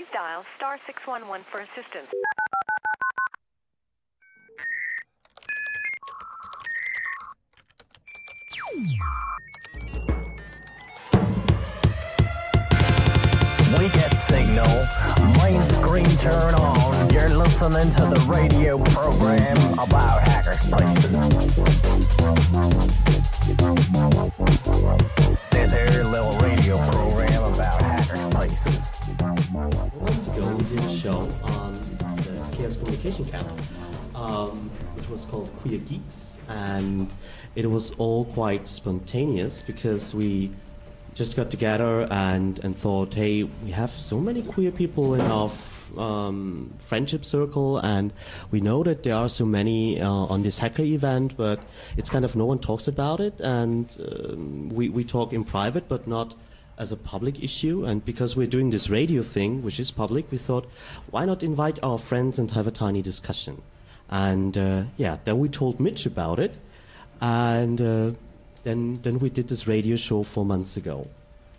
Please dial star 611 for assistance. We get signal, main screen turn on. You're listening to the radio program about hackerspaces. This here little radio program about hackerspaces. Months ago, we did a show on the Chaos Communication Camp, which was called Queer Geeks, and it was all quite spontaneous because we just got together and thought, hey, we have so many queer people in our friendship circle, and we know that there are so many on this hacker event, but it's kind of no one talks about it, and we talk in private, but not as a public issue. And because we're doing this radio thing, which is public, we thought, why not invite our friends and have a tiny discussion? And then we told Mitch about it, and then we did this radio show 4 months ago.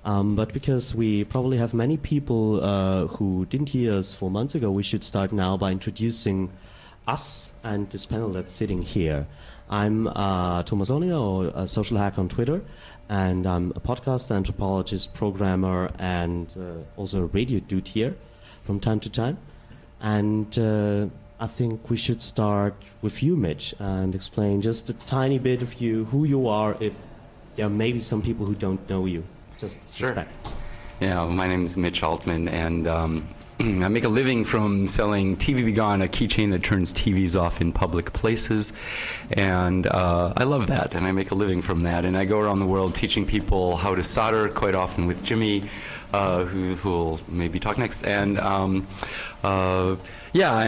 But because we probably have many people who didn't hear us 4 months ago, we should start now by introducing us and this panel that's sitting here. I'm Thomas Oninger, or a social hacker on Twitter, and I'm a podcast anthropologist, programmer, and also a radio dude here from time to time. And I think we should start with you, Mitch, and explain just a tiny bit of you, who you are, if there are maybe some people who don't know you. Just suspect. Sure. Yeah, my name is Mitch Altman, and I make a living from selling TV Be Gone, a keychain that turns TVs off in public places. And I love that, and I make a living from that. And I go around the world teaching people how to solder, quite often with Jimmy, who will maybe talk next. And and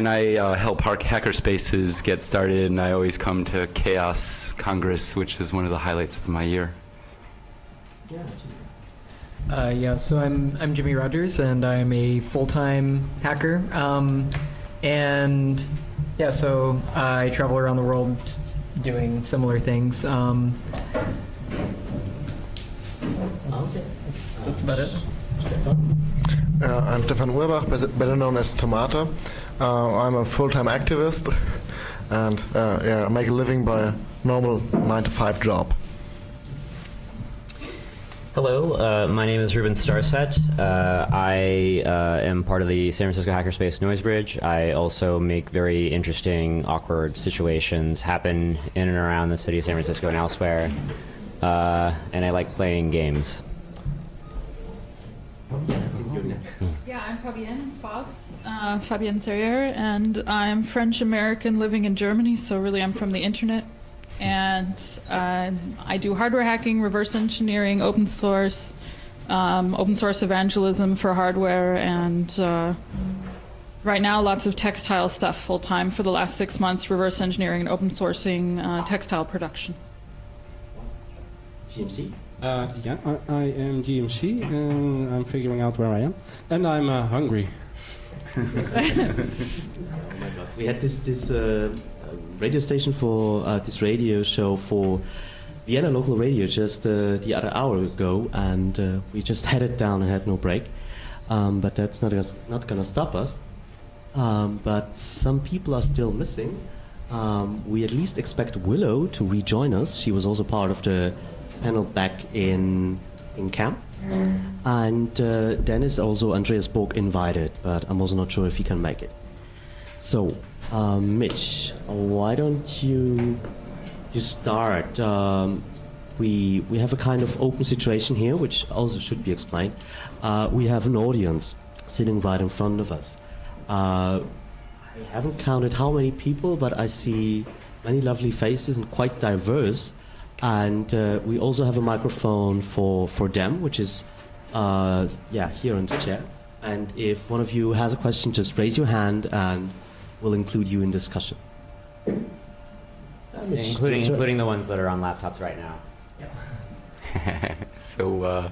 I help hackerspaces get started, and I always come to Chaos Congress, which is one of the highlights of my year. So I'm Jimmy Rogers, and I'm a full-time hacker. So I travel around the world doing similar things. That's about it. I'm Stefan Urbach, better known as Tomata. I'm a full-time activist, and I make a living by a normal 9-to-5 job. Hello, my name is Ruben Starset. I am part of the San Francisco Hackerspace Noise Bridge. I also make very interesting, awkward situations happen in and around the city of San Francisco and elsewhere. And I like playing games. Yeah, I'm Fabienne Fox, Fabienne Serrier, and I'm French-American living in Germany, so really I'm from the internet. And I do hardware hacking, reverse engineering, open source evangelism for hardware, and right now lots of textile stuff full-time for the last 6 months, reverse engineering and open sourcing textile production. GMC? I am GMC, and I'm figuring out where I am. And I'm hungry. Oh my God. We had this radio station for this radio show for Vienna local radio just the other hour ago, and we just had it down and had no break. But that's not going to stop us. But some people are still missing. We at least expect Willow to rejoin us. She was also part of the panel back in camp. And then is also Andreas Borg invited, but I'm also not sure if he can make it. So, Mitch, why don't you start? We have a kind of open situation here, which also should be explained. We have an audience sitting right in front of us. I haven't counted how many people, but I see many lovely faces and quite diverse. And we also have a microphone for them, which is here in the chair. And if one of you has a question, just raise your hand and we'll include you in discussion. Including the ones that are on laptops right now. So,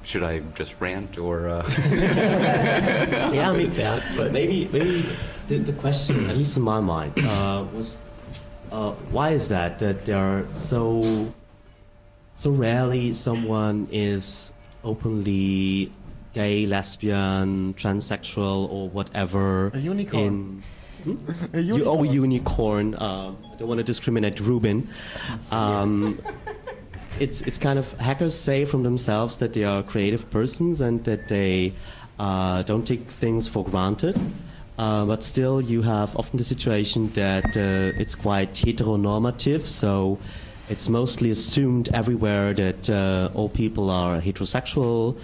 should I just rant or? Yeah, I mean, but maybe the question, at least in my mind, was why is that there are so rarely someone is openly gay, lesbian, transsexual, or whatever. A unicorn. A unicorn. Unicorn. I don't want to discriminate Ruben. It's kind of, hackers say from themselves that they are creative persons and that they don't take things for granted. But still, you have often the situation that it's quite heteronormative, so it's mostly assumed everywhere that all people are heterosexual,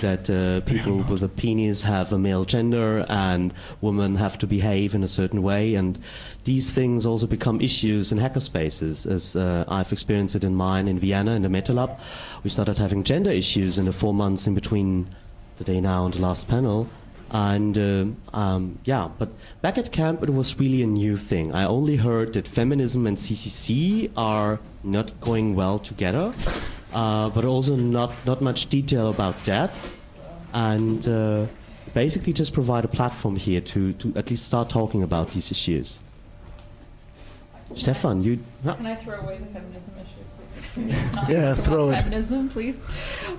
that people with a penis have a male gender, and women have to behave in a certain way. And these things also become issues in hackerspaces, as I've experienced it in mine in Vienna, in the MetaLab. We started having gender issues in the 4 months in between the day now and the last panel. And yeah, but back at camp it was really a new thing. I only heard that feminism and CCC are not going well together, but also not much detail about that. And basically just provide a platform here to at least start talking about these issues. Stefan, you... Can I throw away the feminism issue, please? Yeah, throw it. Feminism, please.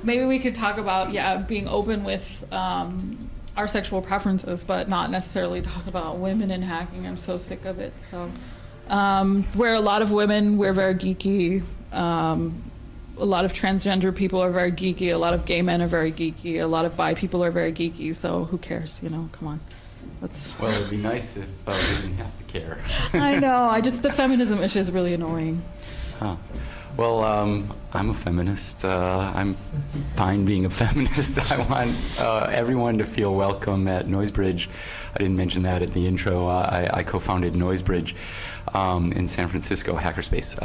Maybe we could talk about, being open with our sexual preferences, but not necessarily talk about women in hacking. I'm so sick of it. So, where a lot of women, we're very geeky. A lot of transgender people are very geeky. A lot of gay men are very geeky. A lot of bi people are very geeky. So who cares? You know, come on. Well, it'd be nice if we didn't have to care. I know. The feminism issue is really annoying. Huh. Well, I'm a feminist. I'm fine being a feminist. I want everyone to feel welcome at Noisebridge. I didn't mention that at the intro. I co-founded Noisebridge in San Francisco, hackerspace.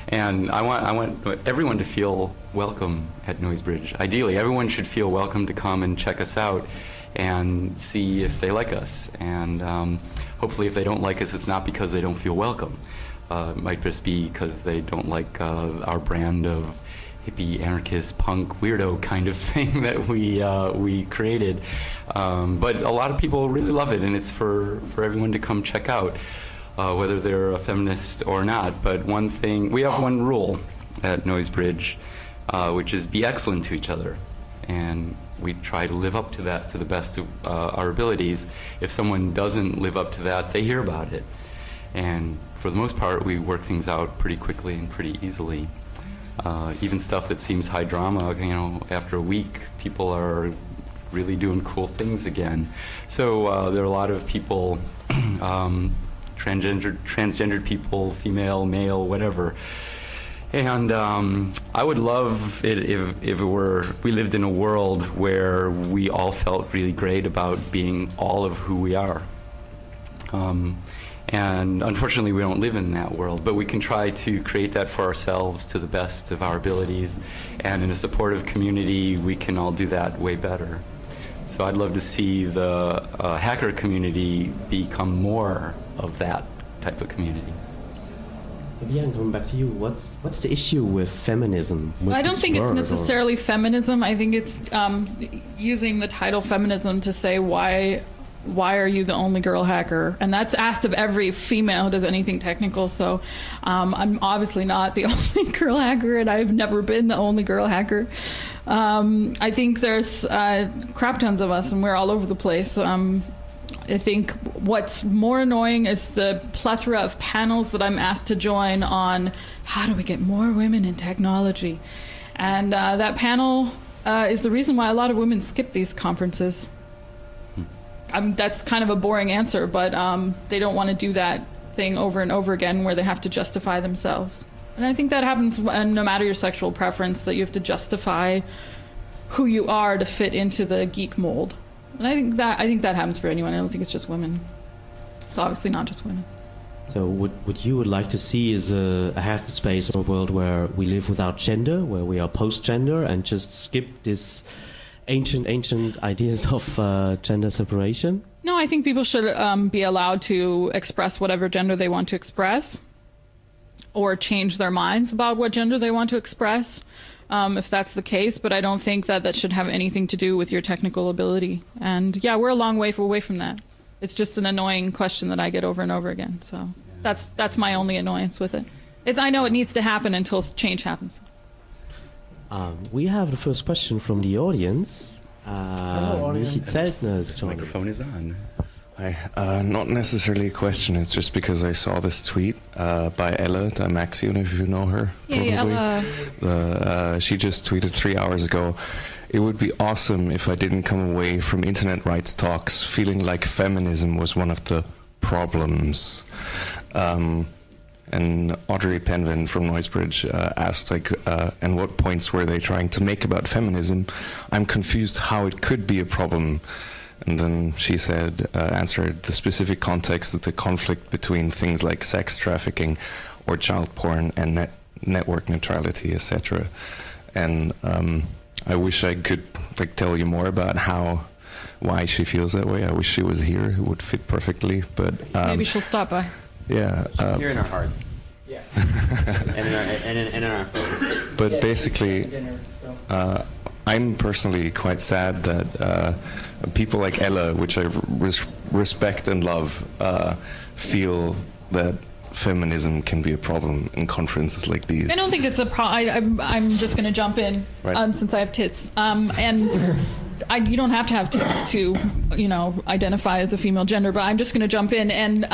And I want everyone to feel welcome at Noisebridge. Ideally, everyone should feel welcome to come and check us out and see if they like us. And hopefully if they don't like us, it's not because they don't feel welcome. It might just be because they don't like our brand of hippie, anarchist, punk, weirdo kind of thing that we created. But a lot of people really love it, and it's for everyone to come check out, whether they're a feminist or not. But one thing, we have one rule at Noisebridge, which is be excellent to each other. And we try to live up to that to the best of our abilities. If someone doesn't live up to that, they hear about it. And for the most part, we work things out pretty quickly and pretty easily. Even stuff that seems high drama, you know, after a week, people are really doing cool things again. So there are a lot of people, transgendered people, female, male, whatever. And I would love it if it were, we lived in a world where we all felt really great about being all of who we are. And unfortunately, we don't live in that world, but we can try to create that for ourselves to the best of our abilities. And in a supportive community, we can all do that way better. So I'd love to see the hacker community become more of that type of community. Yeah, and coming back to you, what's the issue with feminism? I don't think it's necessarily feminism. I think it's using the title feminism to say why are you the only girl hacker? And that's asked of every female who does anything technical. So I'm obviously not the only girl hacker, and I've never been the only girl hacker. I think there's crap tons of us, and we're all over the place. I think what's more annoying is the plethora of panels that I'm asked to join on how do we get more women in technology. And that panel is the reason why a lot of women skip these conferences. That's kind of a boring answer, but they don't want to do that thing over and over again where they have to justify themselves. And I think that happens no matter your sexual preference, that you have to justify who you are to fit into the geek mold. And I think that happens for anyone. I don't think it's just women. It's obviously not just women. So what you would like to see is a hacker space or a world where we live without gender, where we are post-gender and just skip this ancient ideas of gender separation? No, I think people should be allowed to express whatever gender they want to express, or change their minds about what gender they want to express, if that's the case. But I don't think that should have anything to do with your technical ability. And yeah, we're a long way away from that. It's just an annoying question that I get over and over again. So that's my only annoyance with it. I know it needs to happen until change happens. We have the first question from the audience, Michi Zeltner is This joining. microphone is on. Hi. Not necessarily a question. It's just because I saw this tweet by Ella Dimaxion, if you know her. Yeah, Ella. She just tweeted 3 hours ago. It would be awesome if I didn't come away from internet rights talks feeling like feminism was one of the problems. And Audrey Penvin from Noisebridge asked, and what points were they trying to make about feminism? I'm confused how it could be a problem. And then she said, answered the specific context of the conflict between things like sex trafficking or child porn and network neutrality, etc. And I wish I could tell you more about why she feels that way. I wish she was here. It would fit perfectly. But Maybe she'll stop by. yeah. Here in our hearts. Yeah. and in our phones. But basically, I'm personally quite sad that people like Ella, which I respect and love, feel that feminism can be a problem in conferences like these. I don't think it's a problem. I'm just going to jump in, Right. since I have tits. And you don't have to have tits to, identify as a female gender. But I'm just going to jump in. And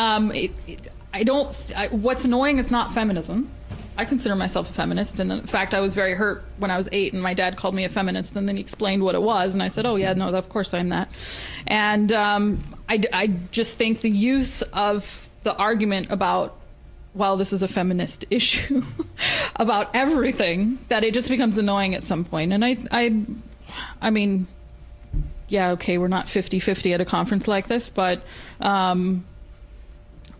what's annoying is not feminism. I consider myself a feminist, and in fact, I was very hurt when I was 8, and my dad called me a feminist, and then he explained what it was, and I said, "Oh yeah, no, of course I'm that." And I just think the use of the argument about, well, this is a feminist issue, about everything, that it just becomes annoying at some point. And I mean, yeah, okay, we're not 50-50 at a conference like this, but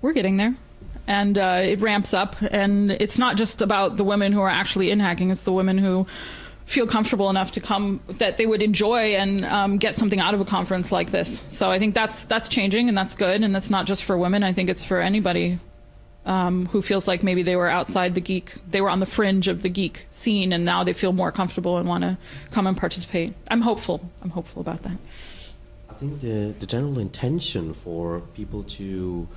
we're getting there. And it ramps up, and it's not just about the women who are actually in hacking, it's the women who feel comfortable enough to come, that they would enjoy and get something out of a conference like this. So I think that's changing, and that's good, and that's not just for women. I think it's for anybody who feels like maybe they were outside they were on the fringe of the geek scene, and now they feel more comfortable and want to come and participate. I'm hopeful about that. I think the general intention for people to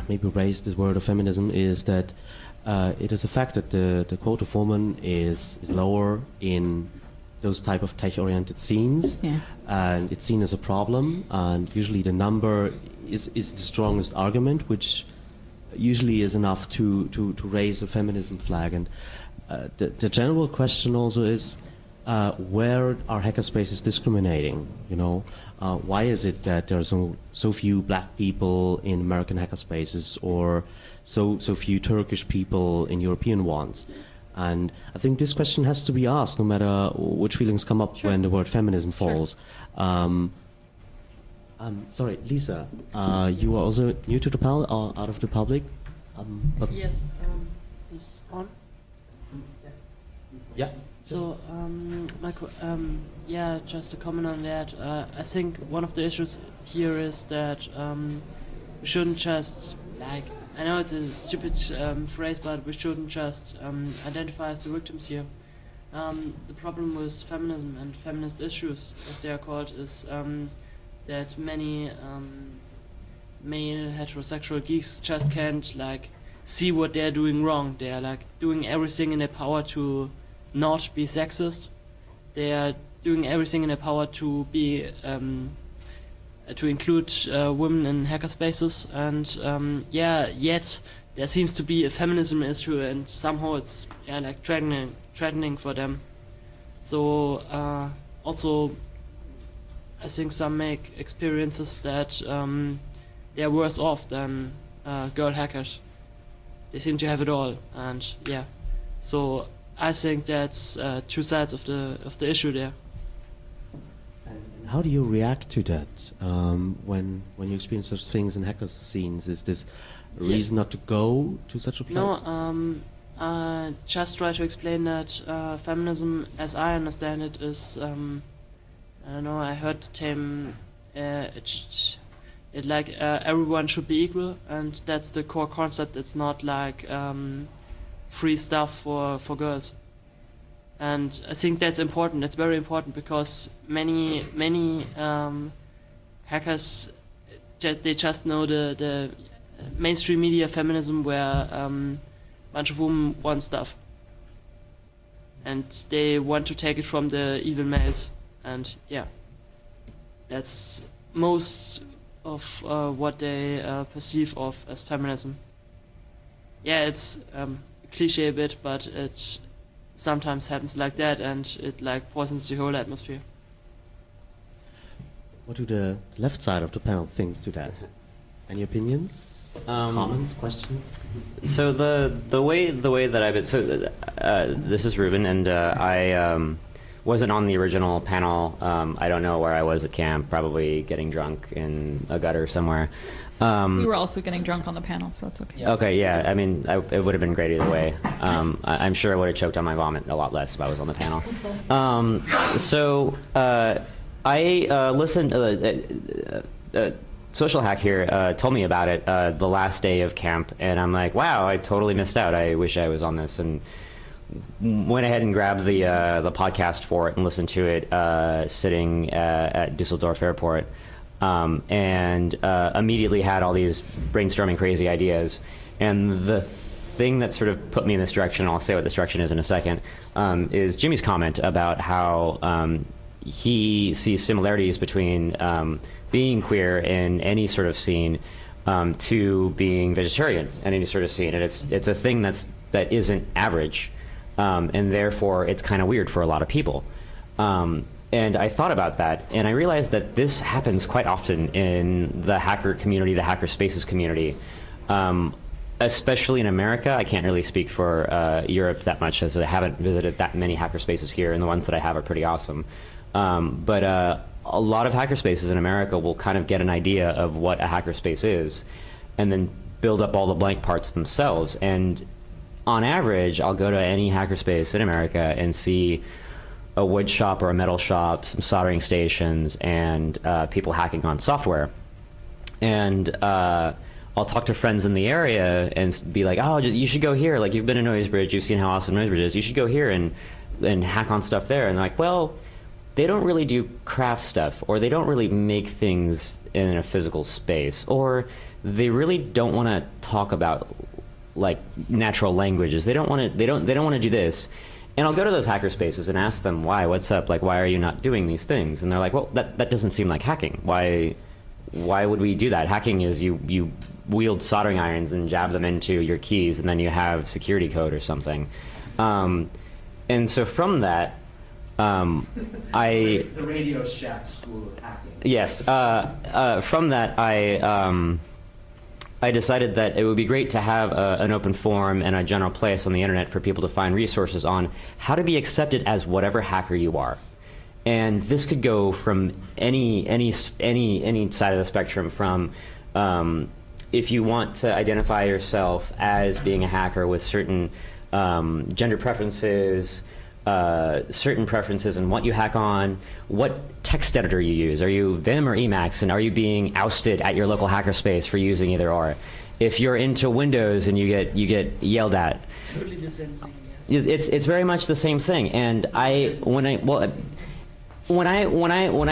maybe raise this word of feminism is that it is a fact that the quota of women is lower in those type of tech-oriented scenes, and it's seen as a problem, and usually the number is the strongest argument, which usually is enough to raise a feminism flag. And the general question also is, where are hackerspaces discriminating? Why is it that there are so few black people in American hackerspaces, or so few Turkish people in European ones? And I think this question has to be asked, no matter which feelings come up when the word feminism falls. Sorry, Lisa, you are also new to the panel, or out of the public? Yes. Is this on? Yeah. So, just to comment on that, I think one of the issues here is that we shouldn't just, I know it's a stupid phrase, but we shouldn't just identify as the victims here. The problem with feminism and feminist issues, as they are called, is that many male heterosexual geeks just can't see what they're doing wrong. They're doing everything in their power to not be sexist. They are doing everything in their power to be to include women in hackerspaces, and yet there seems to be a feminism issue, and somehow it's threatening for them. So also, I think some make experiences that they're worse off than girl hackers. They seem to have it all, and so I think that's two sides of the issue there. And how do you react to that when you experience such things in hacker scenes? Is this a reason not to go to such a place? No, just try to explain that feminism, as I understand it, is I don't know. I heard the term everyone should be equal, and that's the core concept. It's not free stuff for girls, and I think that's important. That's very important, because many hackers they just know the mainstream media feminism, where a bunch of women want stuff, and they want to take it from the evil males. and yeah, that's most of what they perceive of as feminism. Yeah, it's a cliche a bit, but it sometimes happens like that, and it like poisons the whole atmosphere. What do the left side of the panel think to that? Any opinions, comments, questions? So the way that I've been, so this is Ruben, and I wasn't on the original panel. I don't know where I was at camp, probably getting drunk in a gutter somewhere. We were also getting drunk on the panel, so it's okay. Okay, yeah. I mean, it would have been great either way. I'm sure I would have choked on my vomit a lot less if I was on the panel. I listened. Social Hack here told me about it the last day of camp, and I'm like, wow, I totally missed out. I wish I was on this, and went ahead and grabbed the podcast for it and listened to it sitting at Dusseldorf Airport. And immediately had all these brainstorming crazy ideas. And the thing that sort of put me in this direction, I'll say what this direction is in a second, is Jimmy's comment about how he sees similarities between being queer in any sort of scene to being vegetarian in any sort of scene. And it's a thing that isn't average, and therefore it's kind of weird for a lot of people. And I thought about that, and I realized that this happens quite often in the hacker community, the hacker spaces community, especially in America. I can't really speak for Europe that much, as I haven't visited that many hacker spaces here, and the ones that I have are pretty awesome. But a lot of hacker spaces in America will kind of get an idea of what a hacker space is, and then build up all the blank parts themselves. And on average, I'll go to any hacker space in America and see a wood shop or a metal shop, some soldering stations, and people hacking on software. And I'll talk to friends in the area and be like, oh, you should go here. Like, you've been to Noisebridge, you've seen how awesome Noisebridge is. You should go here and hack on stuff there. And they're like, well, they don't really do craft stuff, or they don't really make things in a physical space, or they really don't want to talk about like natural languages. They don't want to do this. And I'll go to those hacker spaces and ask them, why? What's up? Like, why are you not doing these things? And they're like, well, that doesn't seem like hacking. Why would we do that? Hacking is you wield soldering irons and jab them into your keys, and then you have security code or something. And so from that, The Radio Shack School of Hacking. Yes. From that, I decided that it would be great to have an open forum and a general place on the internet for people to find resources on how to be accepted as whatever hacker you are. And this could go from any side of the spectrum, from if you want to identify yourself as being a hacker with certain gender preferences, certain preferences in what you hack on, what text editor you use. Are you Vim or Emacs, and are you being ousted at your local hackerspace for using either or? If you're into Windows and you get yelled at, Totally the same thing. Yes. it's very much the same thing. And when I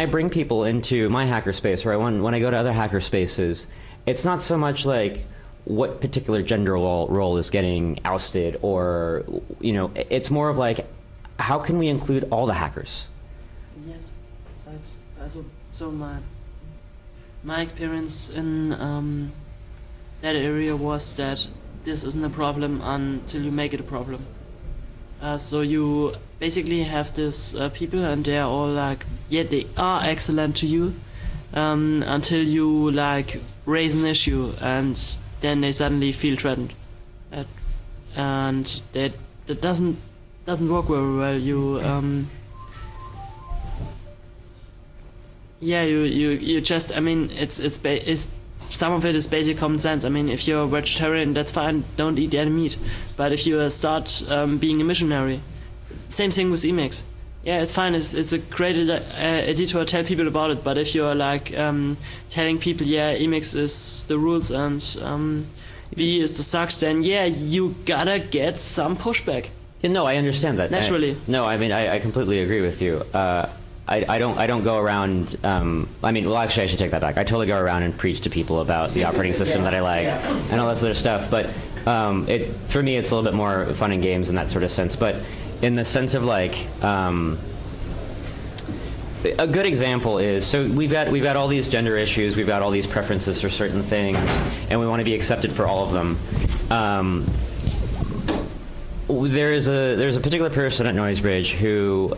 bring people into my hackerspace, or when I go to other hackerspaces, it's not so much like what particular gender role is getting ousted, or it's more of like, how can we include all the hackers? Yes, but so my experience in that area was that this isn't a problem until you make it a problem. So you basically have this people, and they're all like, yeah, they are excellent to you, until you like raise an issue, and then they suddenly feel threatened, and that doesn't work very well. You just, I mean, it's some of it is basic common sense. I mean, if you're a vegetarian, that's fine, don't eat any meat. But if you start being a missionary, same thing with Emacs. Yeah, it's fine, it's a great idea to tell people about it, but if you're like telling people, yeah, Emacs is the rules and V is the sucks, then yeah, you gotta get some pushback. Yeah, no, I understand that. Naturally. I completely agree with you. I don't go around. Well, actually, I should take that back. I totally go around and preach to people about the operating system that I like and all this other stuff. But for me, it's a little bit more fun and games in that sort of sense. But in the sense of like, a good example is, so we've got all these gender issues, we've got all these preferences for certain things, and we want to be accepted for all of them. There's a particular person at Noisebridge who,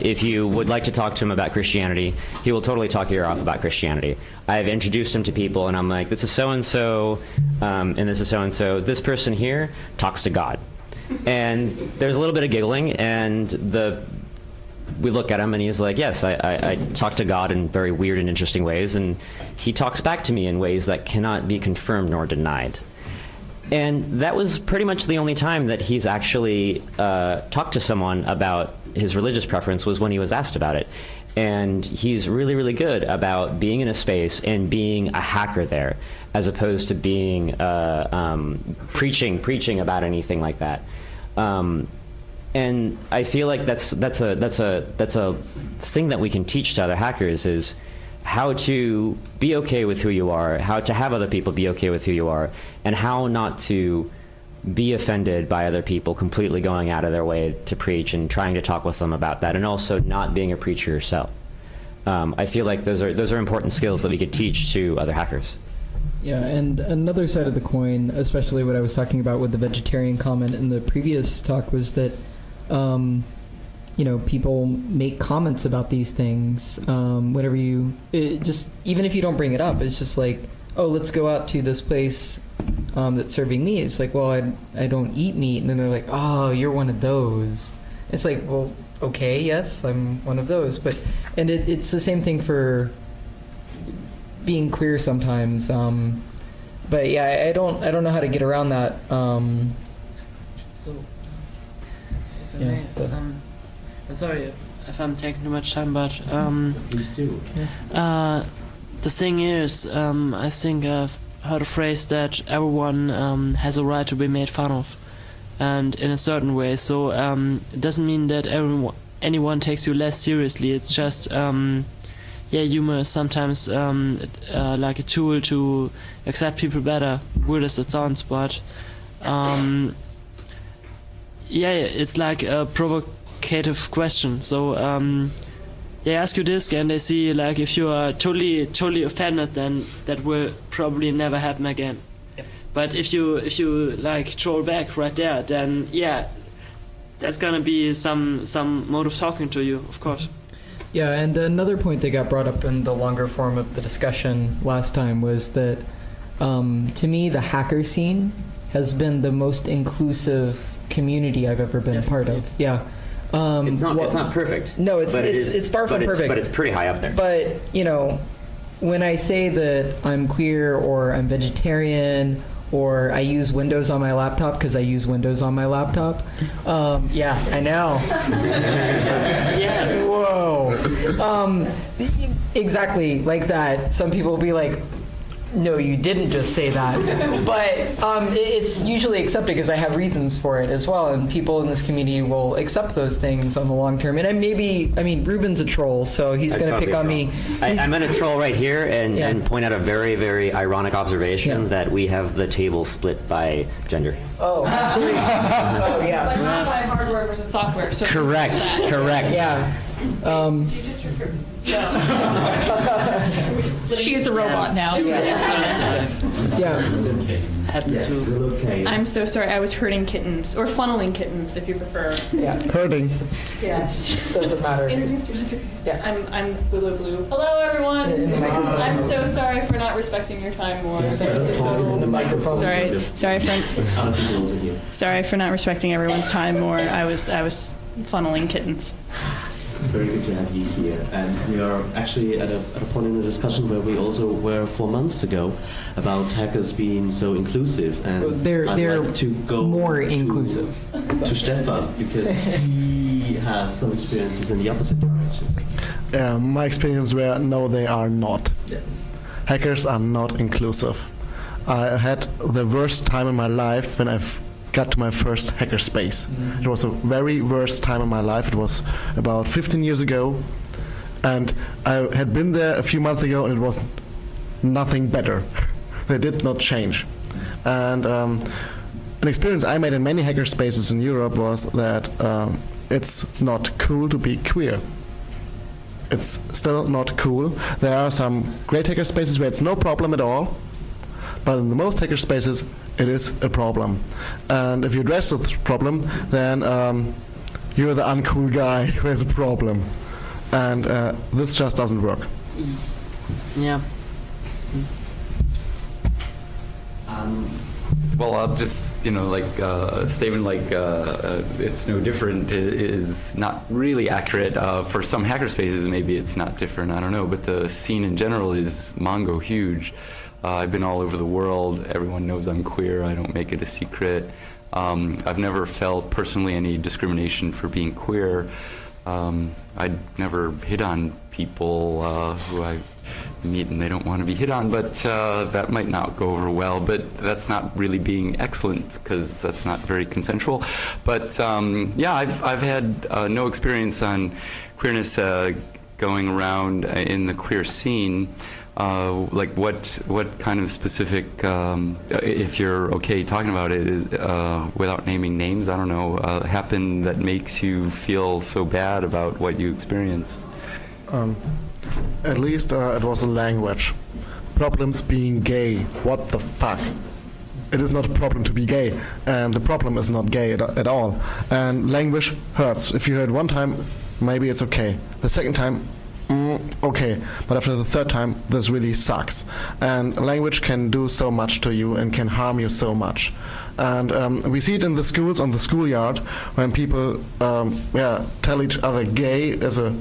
if you would like to talk to him about Christianity, he will totally talk your ear off about Christianity. I've introduced him to people, and I'm like, this is so-and-so, and this is so-and-so. This person here talks to God. And there's a little bit of giggling, and we look at him, and he's like, yes, I talk to God in very weird and interesting ways, and he talks back to me in ways that cannot be confirmed nor denied. And that was pretty much the only time that he's actually talked to someone about his religious preference, was when he was asked about it. And he's really, really good about being in a space and being a hacker there, as opposed to being preaching about anything like that. And I feel like that's a thing that we can teach to other hackers, is how to be okay with who you are, how to have other people be okay with who you are, and how not to be offended by other people completely going out of their way to preach and trying to talk with them about that, and also not being a preacher yourself. I feel like those are important skills that we could teach to other hackers. Yeah, and another side of the coin, especially what I was talking about with the vegetarian comment in the previous talk, was that people make comments about these things whenever even if you don't bring it up, it's just like, oh, let's go out to this place that's serving meat. It's like, well, I don't eat meat. And then they're like, oh, you're one of those. It's like, well, okay, yes, I'm one of those. And it's the same thing for being queer sometimes. But yeah, I don't know how to get around that. So, if I may, I'm sorry if I'm taking too much time, but please do. The thing is, I think I've heard a phrase that everyone has a right to be made fun of, and in a certain way. So it doesn't mean that anyone takes you less seriously. It's just humor is sometimes like a tool to accept people better. Weird as it sounds, but it's like a provocative question. So they ask you this, and they see like if you are totally offended, then that will probably never happen again. Yep. But if you like troll back right there, then that's gonna be some mode of talking to you, of course. Yeah, and another point that got brought up in the longer form of the discussion last time was that to me the hacker scene has been the most inclusive community I've ever been a part of. Yeah. It's not perfect. No, it's far from perfect. But it's pretty high up there. But when I say that I'm queer or I'm vegetarian or I use Windows on my laptop because I use Windows on my laptop, yeah, I know. Yeah. Whoa. Exactly like that. Some people will be like, no, you didn't just say that. But it's usually accepted because I have reasons for it as well, and people in this community will accept those things on the long term. And Ruben's a troll, so he's going to pick on me. I'm going to troll right here and point out a very, very ironic observation that we have the table split by gender. Oh, actually. Oh, yeah. But not by hardware versus software. So correct. Yeah. Do you just refer? No. She's a robot now. Yeah. Okay. I'm so sorry. I was herding kittens, or funneling kittens, if you prefer. Yeah. Herding. Yes. Doesn't matter. Introduce yourself. Yeah. I'm Willow Blue. Hello, everyone. I'm so sorry for not respecting your time more. Sorry for not respecting everyone's time more. I was funneling kittens. It's very good to have you here, and we are actually at a point in the discussion where we also were 4 months ago about hackers being so inclusive, and they're like to go more inclusive to Stefan because he has some experiences in the opposite direction. My experience were no, they are not. Yeah. Hackers are not inclusive. I had the worst time in my life when I've got to my first hackerspace. It was the very worst time in my life. It was about 15 years ago, and I had been there a few months ago, and it was nothing better. They did not change. And an experience I made in many hackerspaces in Europe was that it's not cool to be queer. it's still not cool. There are some great hackerspaces where it's no problem at all, but in the most hackerspaces, it is a problem. And if you address the problem, then you're the uncool guy who has a problem. And this just doesn't work. Yeah. Well, I'll just, a statement like it's no different is not really accurate. For some hackerspaces, maybe it's not different, I don't know, but the scene in general is Mongo huge. I've been all over the world. Everyone knows I'm queer. I don't make it a secret. I've never felt personally any discrimination for being queer. I'd never hit on people who I meet and they don't want to be hit on, but that might not go over well. But that's not really being excellent, because that's not very consensual. But yeah, I've had no experience on queerness going around in the queer scene. Like what kind of specific, if you're okay talking about it, is, without naming names, I don't know, happened that makes you feel so bad about what you experienced? At least it was a language. Problems being gay. What the fuck? It is not a problem to be gay, and the problem is not gay at all. And language hurts. If you hear it one time, maybe it's okay. The second time, okay, but after the third time, this really sucks. And language can do so much to you and can harm you so much. And we see it in the schools, on the schoolyard, when people tell each other gay as a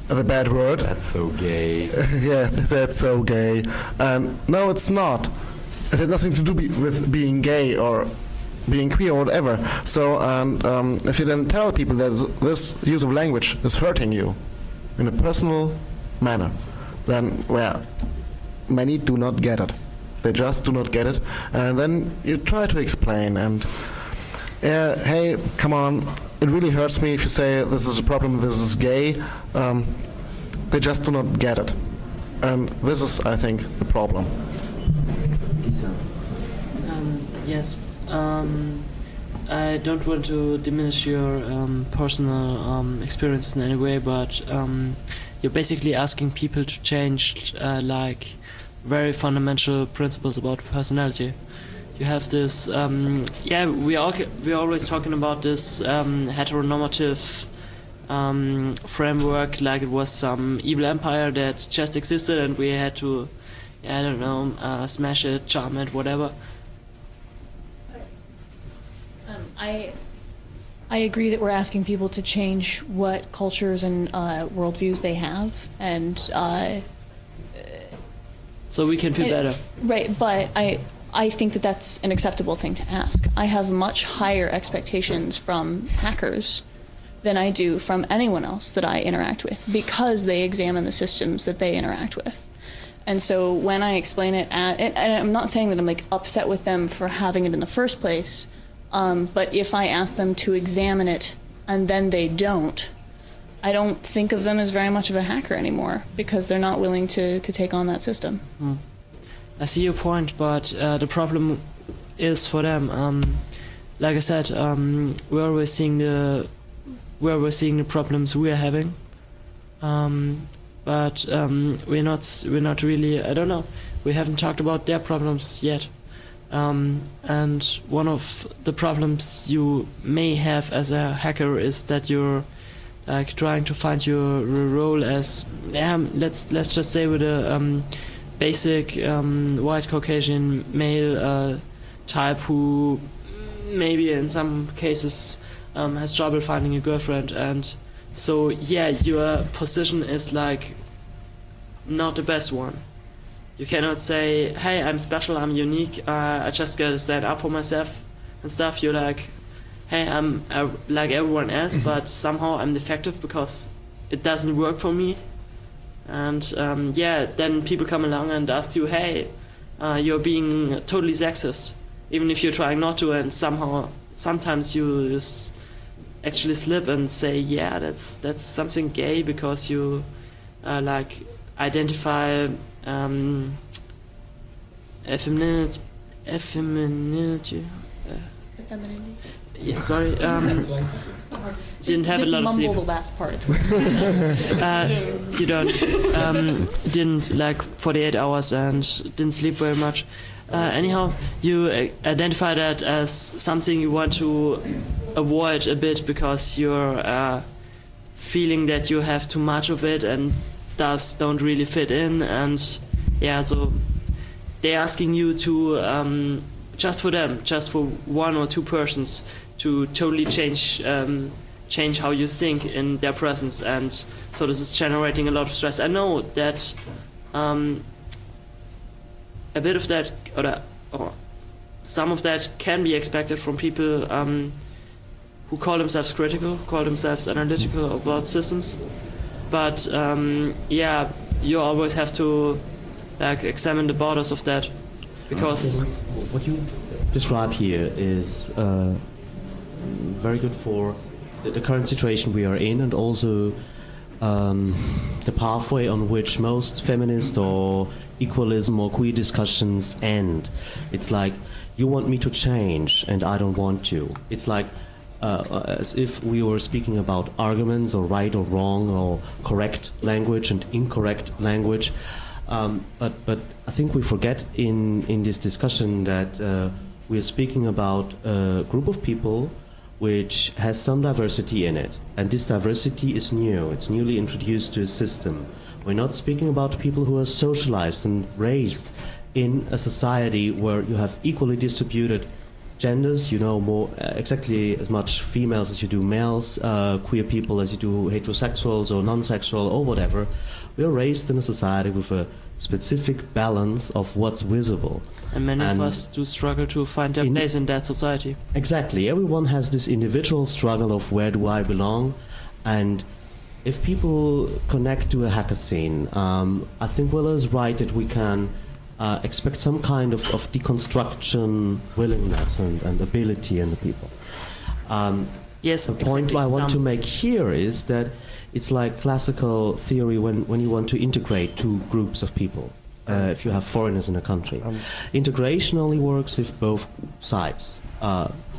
bad word. That's so gay. Yeah, that's so gay. And no, it's not. It had nothing to do with being gay or being queer or whatever. So, if you then tell people that this use of language is hurting you in a personal manner, then, well, many do not get it. They just do not get it. And then you try to explain and, hey, come on, it really hurts me if you say this is a problem, this is gay. They just do not get it. And this is, I think, the problem. Yes. I don't want to diminish your personal experiences in any way, but you're basically asking people to change like very fundamental principles about personality. You have this, we're always talking about this heteronormative framework, like it was some evil empire that just existed and we had to, smash it, charm it, whatever. I agree that we're asking people to change what cultures and worldviews they have, and so we can feel better. Right, but I think that that's an acceptable thing to ask. I have much higher expectations from hackers than I do from anyone else that I interact with, because they examine the systems that they interact with. And so when I explain it, and I'm not saying that I'm like upset with them for having it in the first place, but if I ask them to examine it and then they don't, I don't think of them as very much of a hacker anymore, because they're not willing to take on that system. I see your point, but the problem is for them. Like I said, we're always seeing the problems we're having, but we're not really. I don't know. We haven't talked about their problems yet. And one of the problems you may have as a hacker is that you're like trying to find your role as let's just say with a basic white Caucasian male type who maybe in some cases has trouble finding a girlfriend, and so yeah, your position is like not the best one. You cannot say, hey, I'm special, I'm unique, I just gotta stand up for myself and stuff. You're like, hey, I'm like everyone else, but somehow I'm defective because it doesn't work for me. And then people come along and ask you, hey, you're being totally sexist, even if you're trying not to, and sometimes you just actually slip and say, yeah, that's something gay because you like identify effeminity. The femininity. Yeah, sorry. Didn't have just a lot of sleep. mumble the last part. You don't. Didn't like 48 hours and didn't sleep very much. Anyhow, you identify that as something you want to avoid a bit because you're feeling that you have too much of it and thus don't really fit in. And yeah, so they're asking you to just for them, just for one or two persons, to totally change how you think in their presence, and so this is generating a lot of stress. I know that a bit of that, or some of that, can be expected from people who call themselves critical, call themselves analytical about systems. But yeah, you always have to like examine the borders of that, because what you describe here is very good for the current situation we are in, and also the pathway on which most feminist or equalism or queer discussions end. It's like, you want me to change and I don't want to. It's like as if we were speaking about arguments or right or wrong or correct language and incorrect language. But I think we forget in this discussion that we are speaking about a group of people which has some diversity in it. And this diversity is new. It's newly introduced to a system. We're not speaking about people who are socialized and raised in a society where you have equally distributed genders, you know, more exactly as much females as you do males, queer people as you do heterosexuals or non-sexual or whatever. We are raised in a society with a specific balance of what's visible. And many of us do struggle to find their place in that society. Exactly. Everyone has this individual struggle of where do I belong. And if people connect to a hacker scene, I think Willa is right that we can expect some kind of deconstruction willingness and ability in the people. Yes, the point I want to make here is that it's like classical theory when you want to integrate two groups of people. If you have foreigners in a country. Integration only works if both sides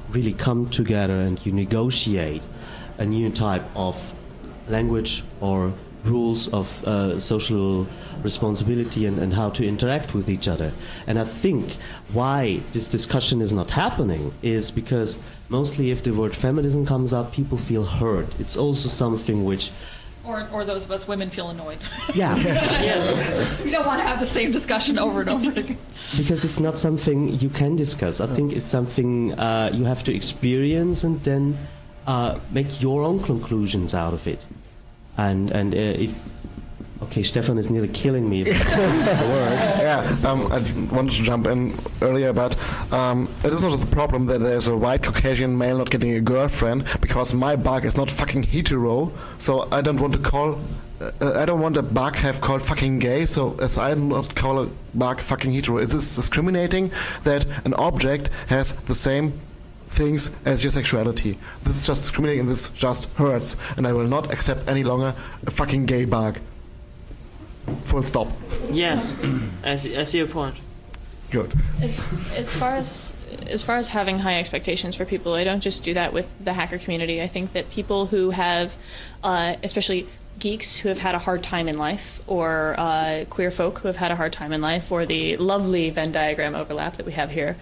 really come together and you negotiate a new type of language or rules of social responsibility and how to interact with each other. And I think why this discussion is not happening is because mostly if the word feminism comes up, people feel hurt. It's also something which... Or those of us women feel annoyed. Yeah. We don't want to have the same discussion over and over again. Because it's not something you can discuss. I think it's something you have to experience and then make your own conclusions out of it. And if... Okay, Stefan is nearly killing me. Yeah, I wanted to jump in earlier, but it is not the problem that there's a white Caucasian male not getting a girlfriend, because my bug is not fucking hetero, so I don't want to call... I don't want a bug have called fucking gay, so as I do not call a bug fucking hetero. Is this discriminating that an object has the same things as your sexuality? This is just discriminating, and this just hurts, and I will not accept any longer a fucking gay bug. Full stop. Yeah, I see your point. Good. As far as having high expectations for people, I don't just do that with the hacker community. I think that people who have, especially geeks who have had a hard time in life, or queer folk who have had a hard time in life, or the lovely Venn diagram overlap that we have here,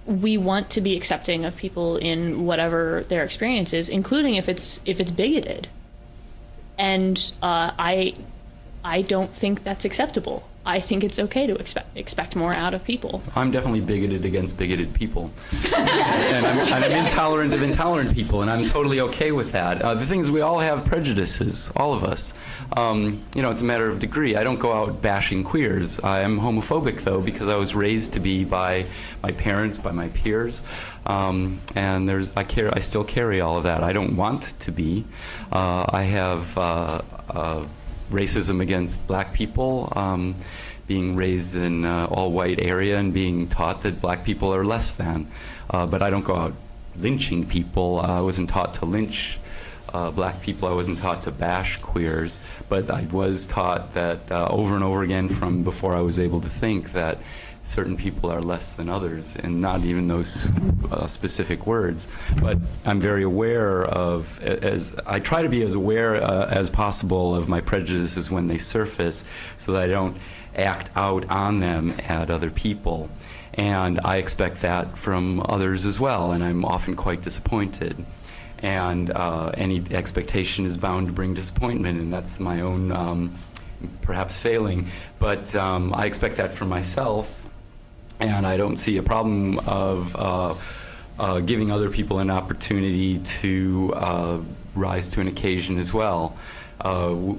we want to be accepting of people in whatever their experience is, including if it's bigoted. And I don't think that's acceptable. I think it's okay to expect more out of people. I'm definitely bigoted against bigoted people. and I'm intolerant of intolerant people, and I'm totally okay with that. The thing is, we all have prejudices, all of us. You know, it's a matter of degree. I don't go out bashing queers. I am homophobic, though, because I was raised to be by my parents, by my peers. And I still carry all of that. I don't want to be. I have racism against black people, being raised in an all-white area and being taught that black people are less than. But I don't go out lynching people. I wasn't taught to lynch black people. I wasn't taught to bash queers, but I was taught that over and over again from before I was able to think that certain people are less than others, and not even those specific words. But I'm very aware of, as I try to be as aware as possible of my prejudices when they surface, so that I don't act out on them at other people. And I expect that from others as well, and I'm often quite disappointed. And any expectation is bound to bring disappointment, and that's my own perhaps failing. But I expect that from myself, and I don't see a problem of giving other people an opportunity to rise to an occasion as well.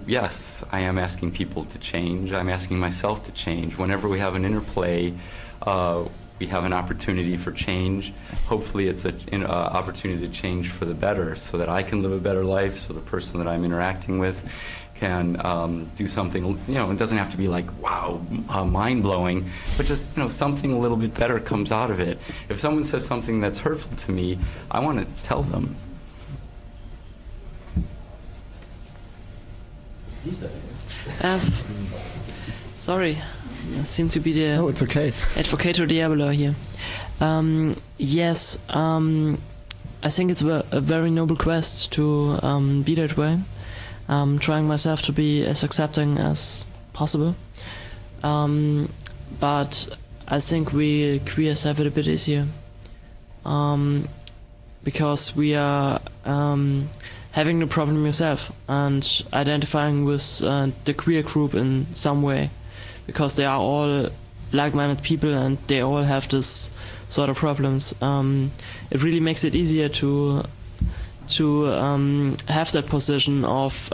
Yes, I am asking people to change. I'm asking myself to change. Whenever we have an interplay, we have an opportunity for change. Hopefully it's an opportunity to change for the better, so that I can live a better life, so the person that I'm interacting with can do something, it doesn't have to be like, wow, mind-blowing, but just, something a little bit better comes out of it. If someone says something that's hurtful to me, I want to tell them. Sorry, I seem to be the it's okay. Advocator Diablo here. Yes, I think it's a very noble quest to be that way. Trying myself to be as accepting as possible. But I think we queers have it a bit easier. Because we are having the problem yourself and identifying with the queer group in some way. Because they are all like-minded people and they all have this sort of problems. It really makes it easier to have that position of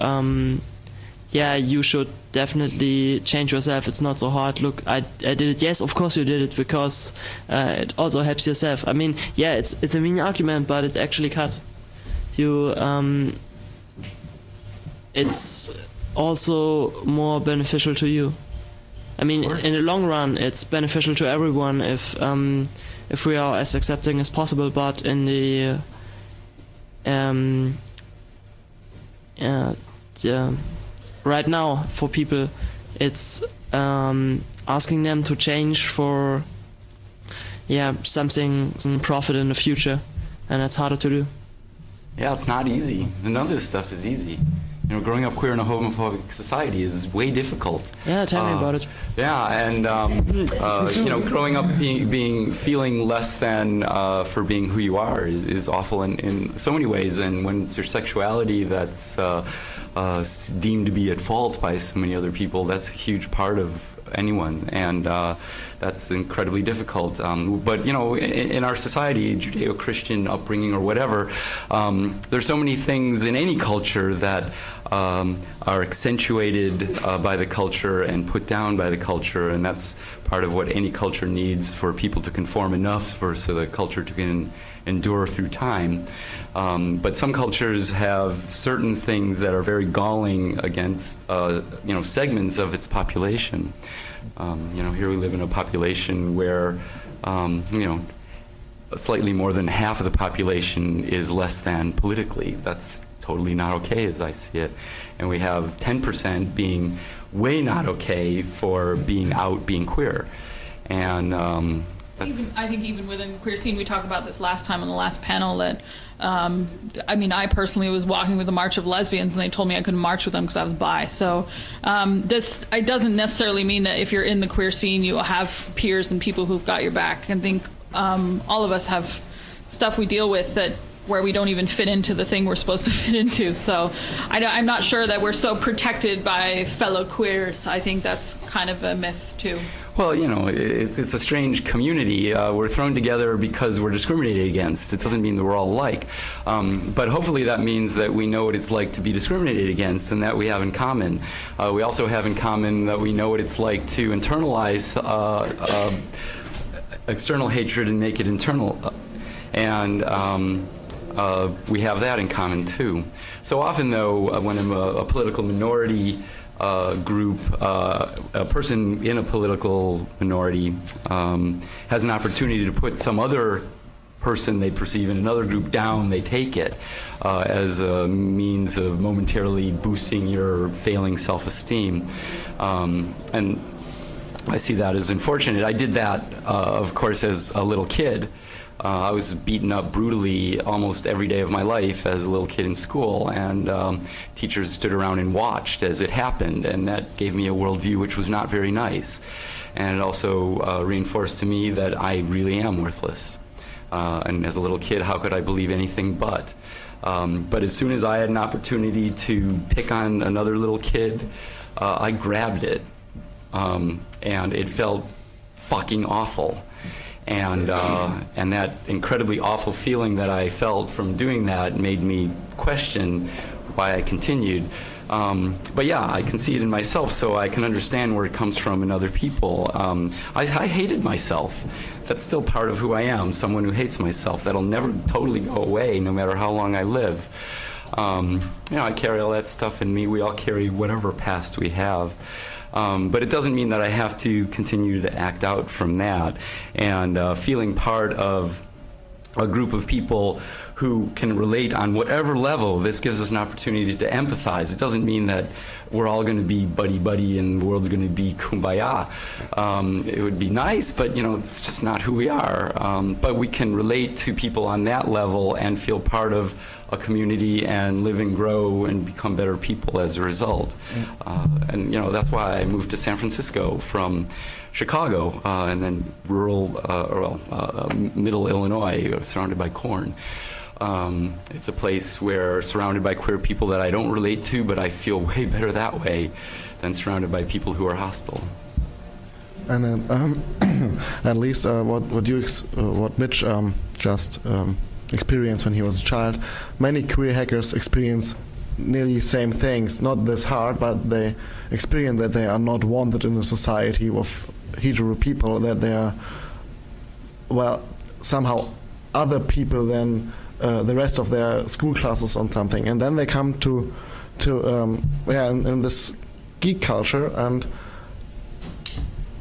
you should definitely change yourself, it's not so hard, look, I did it. Yes, of course you did it, because it also helps yourself. I mean, yeah, it's a mean argument, but it actually cuts you. It's also more beneficial to you. I mean, in the long run it's beneficial to everyone if we are as accepting as possible, but in the right now for people it's asking them to change for something profit in the future, and that's harder to do. Yeah, it's not easy. None of this stuff is easy. Growing up queer in a homophobic society is way difficult. Yeah, tell me about it. Yeah, and growing up feeling less than for being who you are is awful in so many ways. And when it's your sexuality that's deemed to be at fault by so many other people, that's a huge part of anyone, and that's incredibly difficult. But in our society, Judeo-Christian upbringing or whatever, there's so many things in any culture that are accentuated by the culture and put down by the culture, and that's part of what any culture needs for people to conform enough so the culture can endure through time. But some cultures have certain things that are very galling against segments of its population. Here we live in a population where slightly more than half of the population is less than politically. That's totally not okay as I see it. And we have 10% being way not okay for being out, being queer. And I think even within the queer scene, we talked about this last time on the last panel, that I personally was walking with a march of lesbians and they told me I couldn't march with them because I was bi. So it doesn't necessarily mean that if you're in the queer scene you have peers and people who've got your back. I think all of us have stuff we deal with where we don't even fit into the thing we're supposed to fit into. So I'm not sure that we're so protected by fellow queers. I think that's kind of a myth too. Well, it's a strange community. We're thrown together because we're discriminated against. It doesn't mean that we're all alike. But hopefully that means that we know what it's like to be discriminated against, and that we have in common. We also have in common that we know what it's like to internalize external hatred and make it internal. And we have that in common too. So often though, when I'm a political minority group, a person in a political minority has an opportunity to put some other person they perceive in another group down, they take it as a means of momentarily boosting your failing self-esteem. And I see that as unfortunate. I did that, of course, as a little kid. I was beaten up brutally almost every day of my life as a little kid in school, and teachers stood around and watched as it happened, and that gave me a worldview which was not very nice. And it also reinforced to me that I really am worthless. And as a little kid, how could I believe anything but? But as soon as I had an opportunity to pick on another little kid, I grabbed it, and it felt fucking awful. And that incredibly awful feeling that I felt from doing that made me question why I continued. But yeah, I can see it in myself, so I can understand where it comes from in other people. I hated myself. That's still part of who I am, someone who hates myself. That'll never totally go away, no matter how long I live. I carry all that stuff in me. We all carry whatever past we have. But it doesn't mean that I have to continue to act out from that. And feeling part of a group of people who can relate on whatever level, this gives us an opportunity to empathize. It doesn't mean that we're all going to be buddy-buddy and the world's going to be kumbaya. It would be nice, but it's just not who we are. But we can relate to people on that level and feel part of a community and live and grow and become better people as a result. And that's why I moved to San Francisco from Chicago and then rural, middle Illinois, surrounded by corn. It's a place where surrounded by queer people that I don't relate to, but I feel way better that way than surrounded by people who are hostile. And then, at least what Mitch just experienced when he was a child, many queer hackers experience nearly the same things. Not this hard, but they experience that they are not wanted in a society of hetero people. That they are, somehow other people than the rest of their school classes on something, and then they come to in this geek culture, and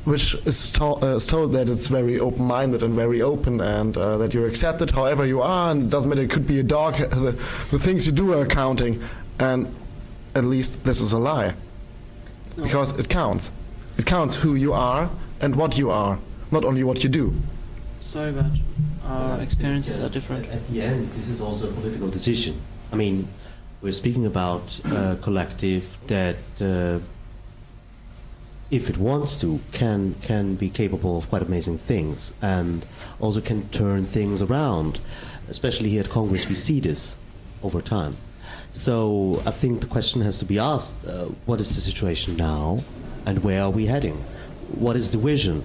which is told that it's very open-minded and very open, and that you're accepted however you are, and it doesn't matter, it could be a dog, the things you do are counting, and at least this is a lie, because it counts who you are and what you are, not only what you do. Sorry, but our experiences are different. At the end, this is also a political decision. I mean, we're speaking about a collective that, if it wants to, can be capable of quite amazing things, and also can turn things around. Especially here at Congress, we see this over time. So I think the question has to be asked, what is the situation now, and where are we heading? What is the vision?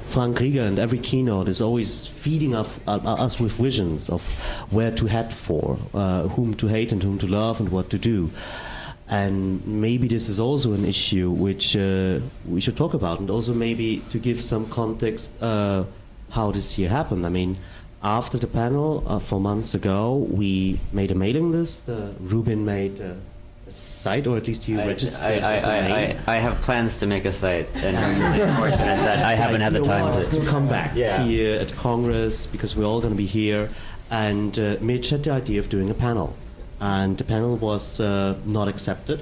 Frank Rieger and every keynote is always feeding us with visions of where to head for, whom to hate and whom to love and what to do. And maybe this is also an issue which we should talk about, and also maybe to give some context how this here happened. I mean, after the panel 4 months ago, we made a mailing list. Ruben made a site, or at least you registered. I have plans to make a site, and it's really unfortunate that I haven't had the time to come back here at Congress, because we're all going to be here. And Mitch had the idea of doing a panel, and the panel was not accepted.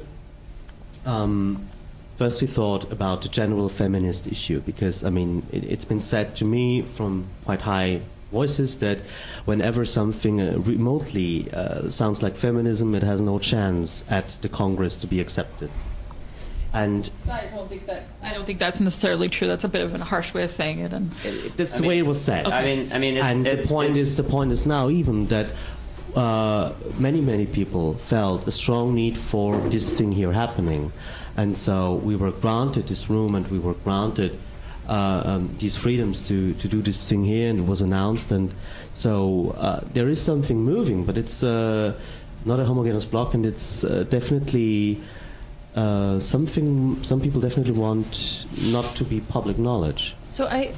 First we thought about the general feminist issue, because I mean it's been said to me from quite high voices that whenever something remotely sounds like feminism, it has no chance at the Congress to be accepted. And I don't think that's necessarily true. That's a bit of a harsh way of saying it, and that's the way it was said. Okay. The point is now even that many people felt a strong need for this thing here happening, and so we were granted this room, and we were granted these freedoms to do this thing here, and it was announced, and so there is something moving, but it's not a homogeneous block, and it's definitely something some people definitely want not to be public knowledge. So I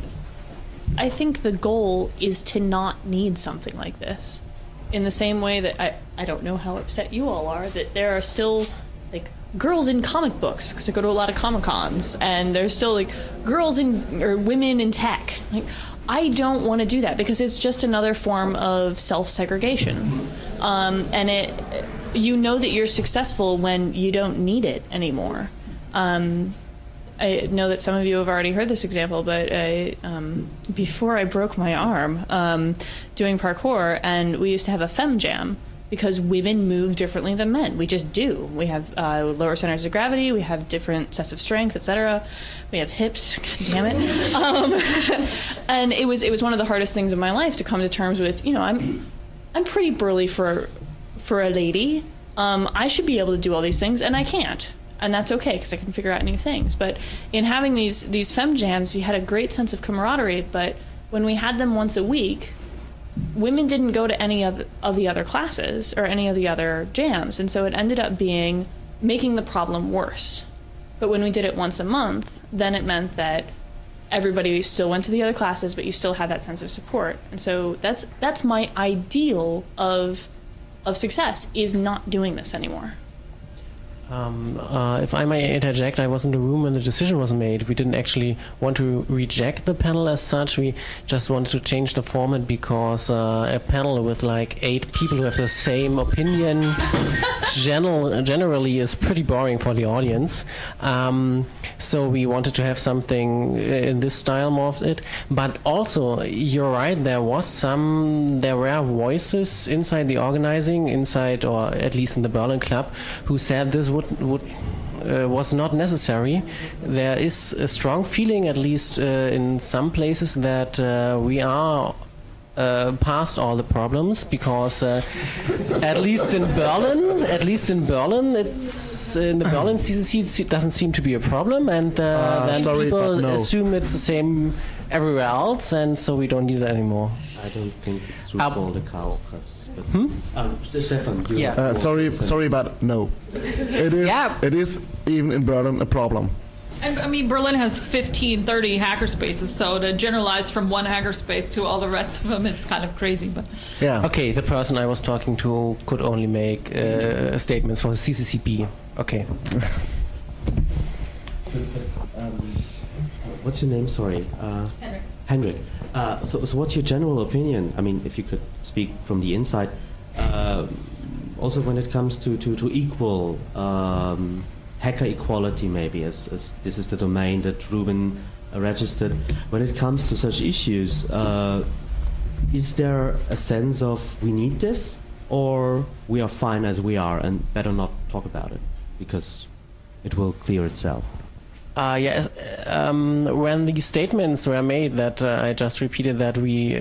think the goal is to not need something like this. In the same way that I don't know how upset you all are that there are still like girls in comic books, because I go to a lot of Comic-Cons, and there's still like girls in or women in tech. Like I don't want to do that because it's just another form of self-segregation. And you know that you're successful when you don't need it anymore. I know that some of you have already heard this example, but before I broke my arm doing parkour, and we used to have a femme jam because women move differently than men. We just do. We have lower centers of gravity, we have different sets of strength, etc. We have hips, god damn it. And it was one of the hardest things in my life to come to terms with, you know, I'm pretty burly for a lady. I should be able to do all these things, and I can't. And that's okay, because I can figure out new things. But in having these femme jams, you had a great sense of camaraderie, but when we had them once a week, women didn't go to any of the other classes or any of the other jams, and so it ended up making the problem worse. But when we did it once a month, then it meant that everybody still went to the other classes, but you still had that sense of support. And so that's my ideal of success, is not doing this anymore. If I may interject, I was in the room when the decision was made. We didn't actually want to reject the panel as such. We just wanted to change the format because a panel with like 8 people who have the same opinion generally is pretty boring for the audience. So we wanted to have something in this style, more of it. But also, you're right, there were voices inside the organizing, or at least in the Berlin club, who said this was not necessary. There is a strong feeling, at least in some places, that we are past all the problems, because at least in Berlin, it's in the Berlin CCC, it doesn't seem to be a problem, and then people assume it's the same everywhere else, and so we don't need it anymore. I don't think it's true for the chaos traps. Stefan, sorry, but no. It is even in Berlin a problem. And I mean, Berlin has 30 hackerspaces, so to generalize from one hackerspace to all the rest of them is kind of crazy. But yeah. Okay, the person I was talking to could only make statements for the CCCB. Okay. What's your name? Sorry. Henrik. So what's your general opinion? I mean, if you could speak from the inside, also when it comes to equal hacker equality, maybe, as this is the domain that Ruben registered. When it comes to such issues, is there a sense of we need this, or we are fine as we are and better not talk about it because it will clear itself? Yes, when these statements were made that I just repeated that we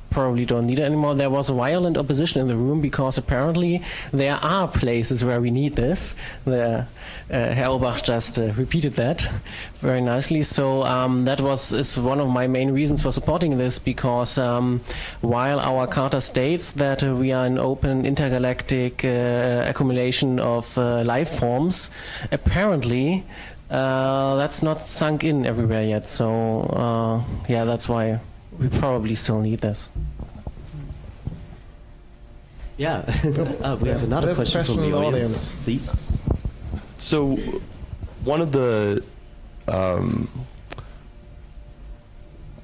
probably don't need it anymore, there was a violent opposition in the room, because apparently there are places where we need this. Herr Obach just repeated that very nicely. So that is one of my main reasons for supporting this, because while our charter states that we are an open intergalactic accumulation of life forms, apparently that's not sunk in everywhere yet. So yeah, that's why we probably still need this. Yeah, we have another question from the audience, please. So, one of the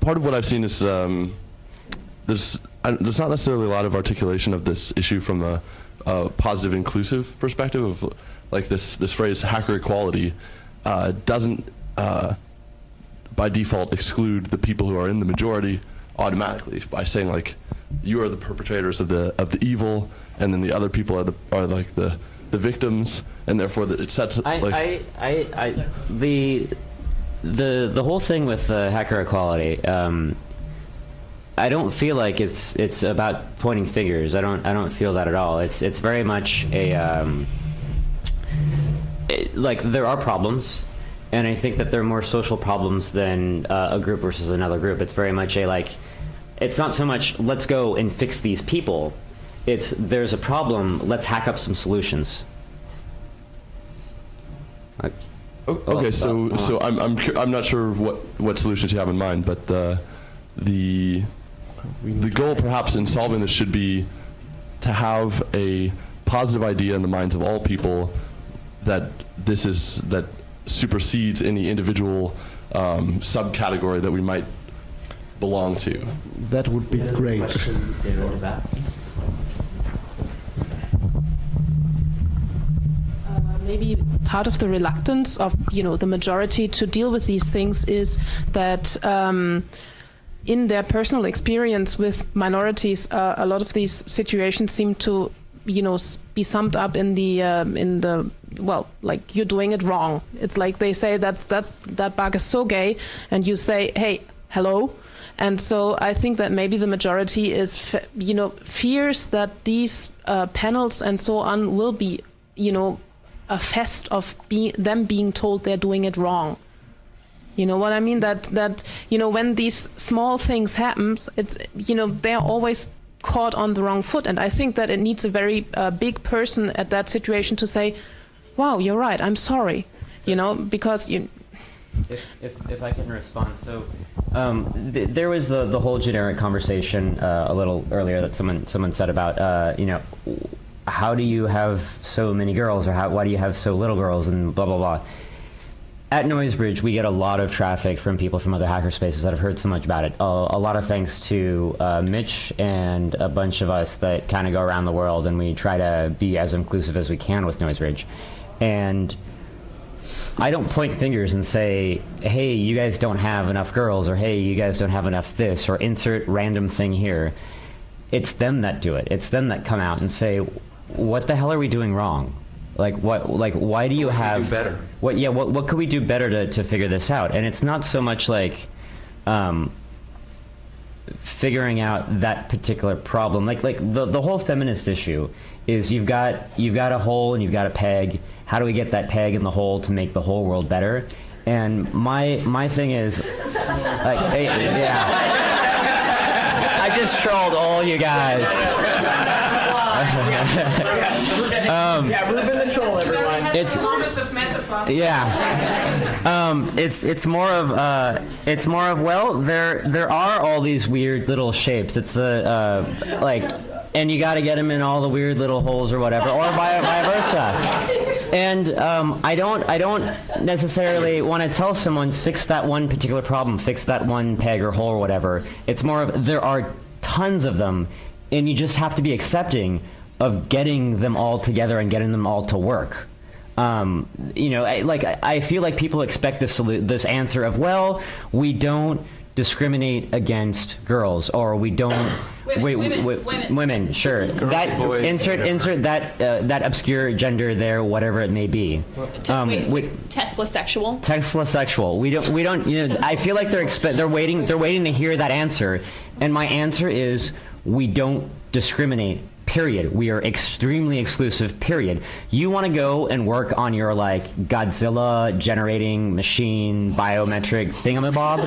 part of what I've seen is there's not necessarily a lot of articulation of this issue from a positive, inclusive perspective of like this phrase hacker equality doesn't by default exclude the people who are in the majority automatically by saying like you are the perpetrators of the evil, and then the other people are like the victims, and therefore it sets the whole thing with hacker equality. I don't feel like it's about pointing fingers. I don't feel that at all. It's very much a like there are problems. And I think that they're more social problems than a group versus another group. It's very much it's not so much let's go and fix these people. It's there's a problem, let's hack up some solutions. Okay, so I'm not sure what solutions you have in mind, but the goal perhaps in solving this should be to have a positive idea in the minds of all people that supersedes any individual subcategory that belong to? That would be great. Question there in the back. Maybe part of the reluctance of the majority to deal with these things is that in their personal experience with minorities, a lot of these situations seem to be summed up in the well, like, you're doing it wrong. It's like they say that bug is so gay, and you say, hey, hello. And so I think that maybe the majority is fears that these panels and so on will be a fest of them being told they're doing it wrong. You know what I mean? That when these small things happen, it's they're always caught on the wrong foot. And I think that it needs a very big person at that situation to say, "Wow, you're right. I'm sorry." Because you. If I can respond, so there was the whole generic conversation a little earlier that someone said about how do you have so many girls, or why do you have so little girls, and blah, blah, blah. At Noisebridge, we get a lot of traffic from people from other hackerspaces that have heard so much about it. A lot of thanks to Mitch and a bunch of us that kind of go around the world, and we try to be as inclusive as we can with Noisebridge. And I don't point fingers and say, hey, you guys don't have enough girls, or hey, you guys don't have enough this, or insert random thing here. It's them that do it. It's them that come out and say, what the hell are we doing wrong? Why do you have... do better? What could we do better to figure this out? And it's not so much like figuring out that particular problem. Like the whole feminist issue is you've got a hole and you've got a peg. How do we get that peg in the hole to make the whole world better? And my thing is, like, I just trolled all you guys. Ruben the troll, everyone. It's more of well, there are all these weird little shapes. It's the and you got to get them in all the weird little holes or whatever, or vice versa. And I don't necessarily want to tell someone fix that one particular problem, fix that one peg or hole or whatever. It's more of there are tons of them, and you just have to be accepting of getting them all together and getting them all to work. I feel like people expect this answer of, well, we don't discriminate against girls, or we don't women. Sure, girls, that boys, insert that obscure gender there, whatever it may be. Tesla sexual. Tesla sexual. We don't. I feel like they're waiting to hear that answer, and my answer is we don't discriminate. Period. We are extremely exclusive. Period. You want to go and work on your Godzilla generating machine biometric thingamabob?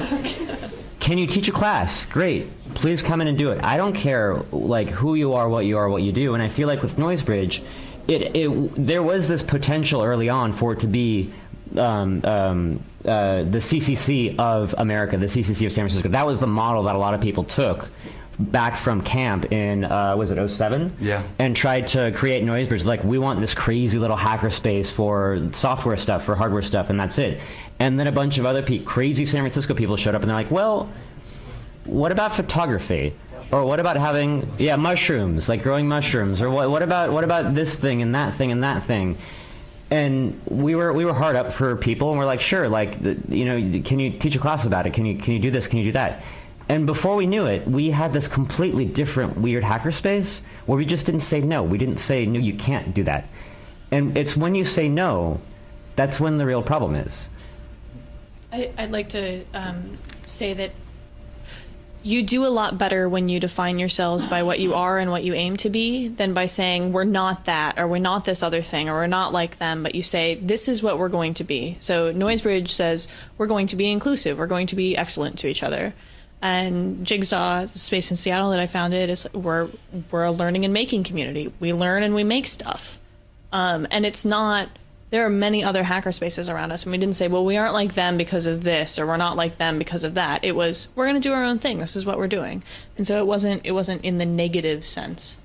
Can you teach a class? Great. Please come in and do it. I don't care who you are, what you do. And I feel like with Noisebridge, there was this potential early on for it to be the CCC of America, the CCC of San Francisco. That was the model that a lot of people took back from camp in, was it 07? Yeah. And tried to create Noisebridge. We want this crazy little hackerspace for software stuff, for hardware stuff, and that's it. And then a bunch of other crazy San Francisco people showed up, and they're like, well, what about photography? Or what about having, mushrooms, growing mushrooms? Or what about this thing and that thing and that thing? And we were hard up for people, and we're like, sure, can you teach a class about it? Can you do this? Can you do that? And before we knew it, we had this completely different, weird hackerspace where we just didn't say no. We didn't say, no, you can't do that. And it's when you say no, that's when the real problem is. I'd like to say that you do a lot better when you define yourselves by what you are and what you aim to be than by saying we're not that, or we're not this other thing, or we're not like them, but you say this is what we're going to be. So Noisebridge says we're going to be inclusive, we're going to be excellent to each other. And Jigsaw, the space in Seattle that I founded, is we're a learning and making community. We learn and we make stuff. And it's not, there are many other hacker spaces around us, and we didn't say, well, we aren't like them because of this, or we're not like them because of that. It was, we're going to do our own thing. This is what we're doing. And so it wasn't in the negative sense.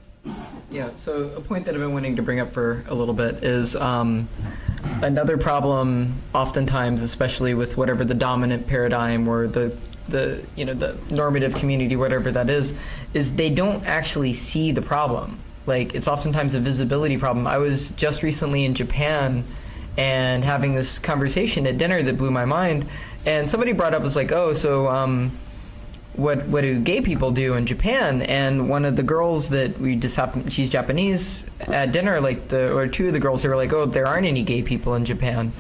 Yeah, so a point that I've been wanting to bring up for a little bit is another problem oftentimes, especially with whatever the dominant paradigm or the the the normative community, whatever that is they don't actually see the problem. Like, it's oftentimes a visibility problem. I was just recently in Japan and having this conversation at dinner that blew my mind, and somebody brought up, was like, oh, so what do gay people do in Japan? And one of the girls that we just happened, she's Japanese, at dinner, like or two of the girls, they were like, oh, there aren't any gay people in Japan.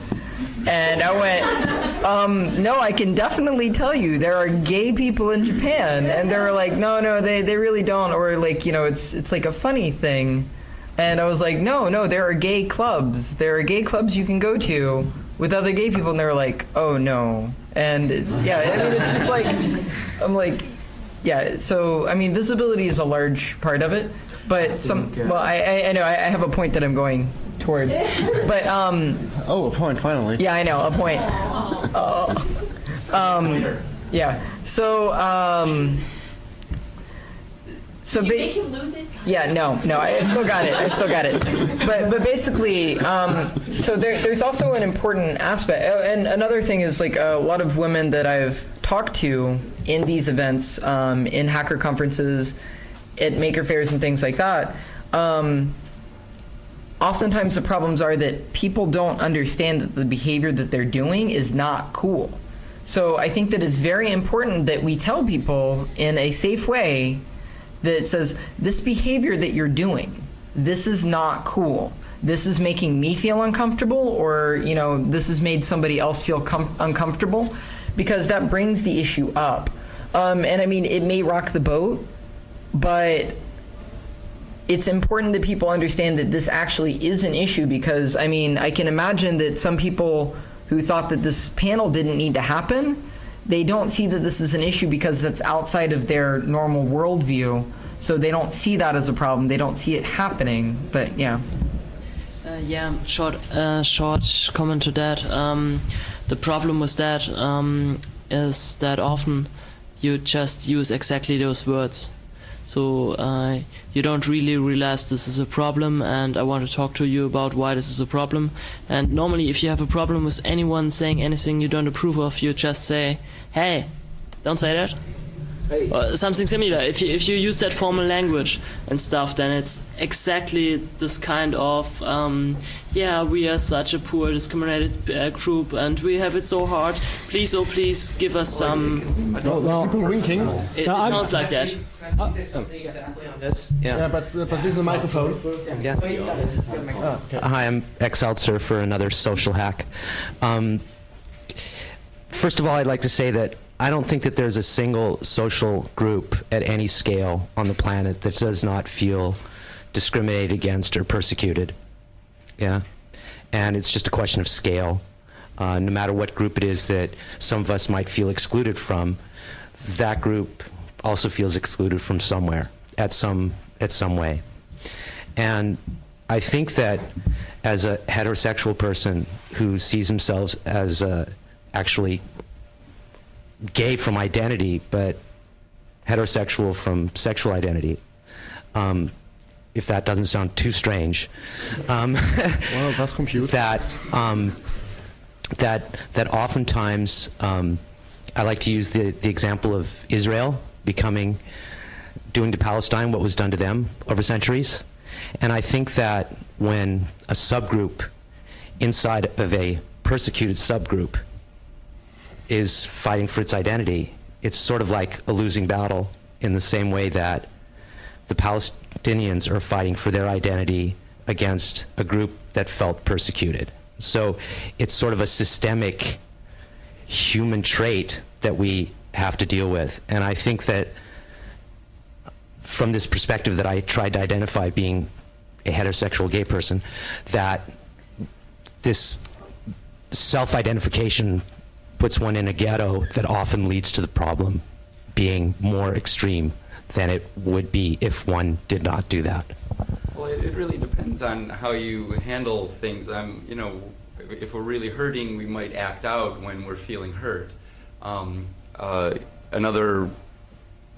And I went, no, I can definitely tell you there are gay people in Japan. And they were like, no, they really don't. Or like, it's like a funny thing. And I was like, no, there are gay clubs. There are gay clubs you can go to with other gay people. And they were like, oh, no. And it's, it's just like, I'm like, yeah, so, visibility is a large part of it. But I know, I have a point that I'm going towards. But, oh, a point, finally. Yeah, I know, a point. Yeah, so, Did you make him lose it? Yeah, no, I still got it. But basically, so there's also an important aspect. And another thing is, like, a lot of women that I've talked to in these events, in hacker conferences, at maker fairs and things like that, oftentimes the problems are that people don't understand that the behavior that they're doing is not cool. So I think that it's very important that we tell people in a safe way that says, this behavior that you're doing, this is not cool. This is making me feel uncomfortable, or, this has made somebody else feel uncomfortable, because that brings the issue up. And it may rock the boat, but it's important that people understand that this actually is an issue, because, I can imagine that some people who thought that this panel didn't need to happen, they don't see that this is an issue because that's outside of their normal worldview. So they don't see that as a problem. They don't see it happening. But yeah. Short comment to that. The problem with that is that often you just use exactly those words. So you don't really realize this is a problem, and I want to talk to you about why this is a problem. And normally, if you have a problem with anyone saying anything you don't approve of, you just say, hey, don't say that. Hey. Or something similar. If you use that formal language and stuff, then it's exactly this kind of, we are such a poor, discriminated group, and we have it so hard. Please, oh please, give us some... People winking. It sounds like that. Yeah, but this is a microphone. Yeah. Hi, I'm Exiled Surfer, another social hack. First of all, I'd like to say that I don't think that there's a single social group at any scale on the planet that does not feel discriminated against or persecuted. Yeah? And it's just a question of scale. No matter what group it is that some of us might feel excluded from, that group also feels excluded from somewhere, at some way. And I think that as a heterosexual person who sees themselves as actually gay from identity, but heterosexual from sexual identity, if that doesn't sound too strange, well, that's compute. that oftentimes I like to use the example of Israel doing to Palestine what was done to them over centuries. And I think that when a subgroup inside of a persecuted subgroup is fighting for its identity, it's sort of like a losing battle, in the same way that the Palestinians are fighting for their identity against a group that felt persecuted. So it's sort of a systemic human trait that we have to deal with. And I think that from this perspective that I tried to identify, being a heterosexual gay person, that this self-identification puts one in a ghetto that often leads to the problem being more extreme than it would be if one did not do that. Well, it really depends on how you handle things. If we're really hurting, we might act out when we're feeling hurt. Another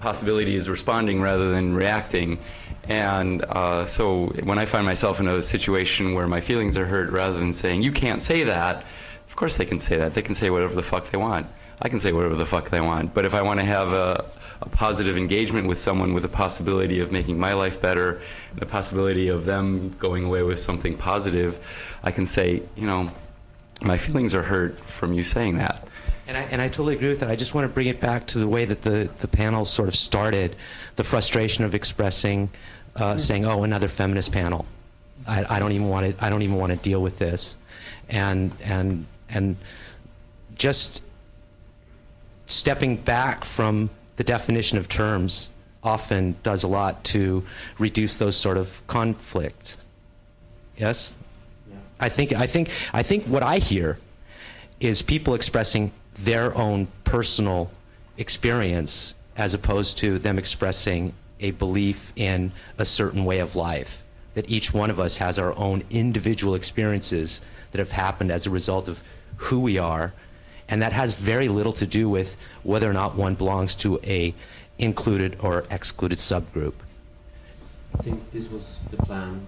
possibility is responding rather than reacting. And so when I find myself in a situation where my feelings are hurt, rather than saying, you can't say that, of course they can say that. They can say whatever the fuck they want. I can say whatever the fuck they want. But if I want to have a positive engagement with someone with a possibility of making my life better, and the possibility of them going away with something positive, I can say, you know, my feelings are hurt from you saying that. And I totally agree with that. I just want to bring it back to the way that the panel sort of started, the frustration of expressing, saying, "Oh, another feminist panel. I don't even want to. I don't even want to deal with this," and just stepping back from the definition of terms often does a lot to reduce those sort of conflict. Yes? Yeah. I think what I hear is people expressing their own personal experience as opposed to them expressing a belief in a certain way of life. That each one of us has our own individual experiences that have happened as a result of who we are, and that has very little to do with whether or not one belongs to a included or excluded subgroup. I think this was the plan.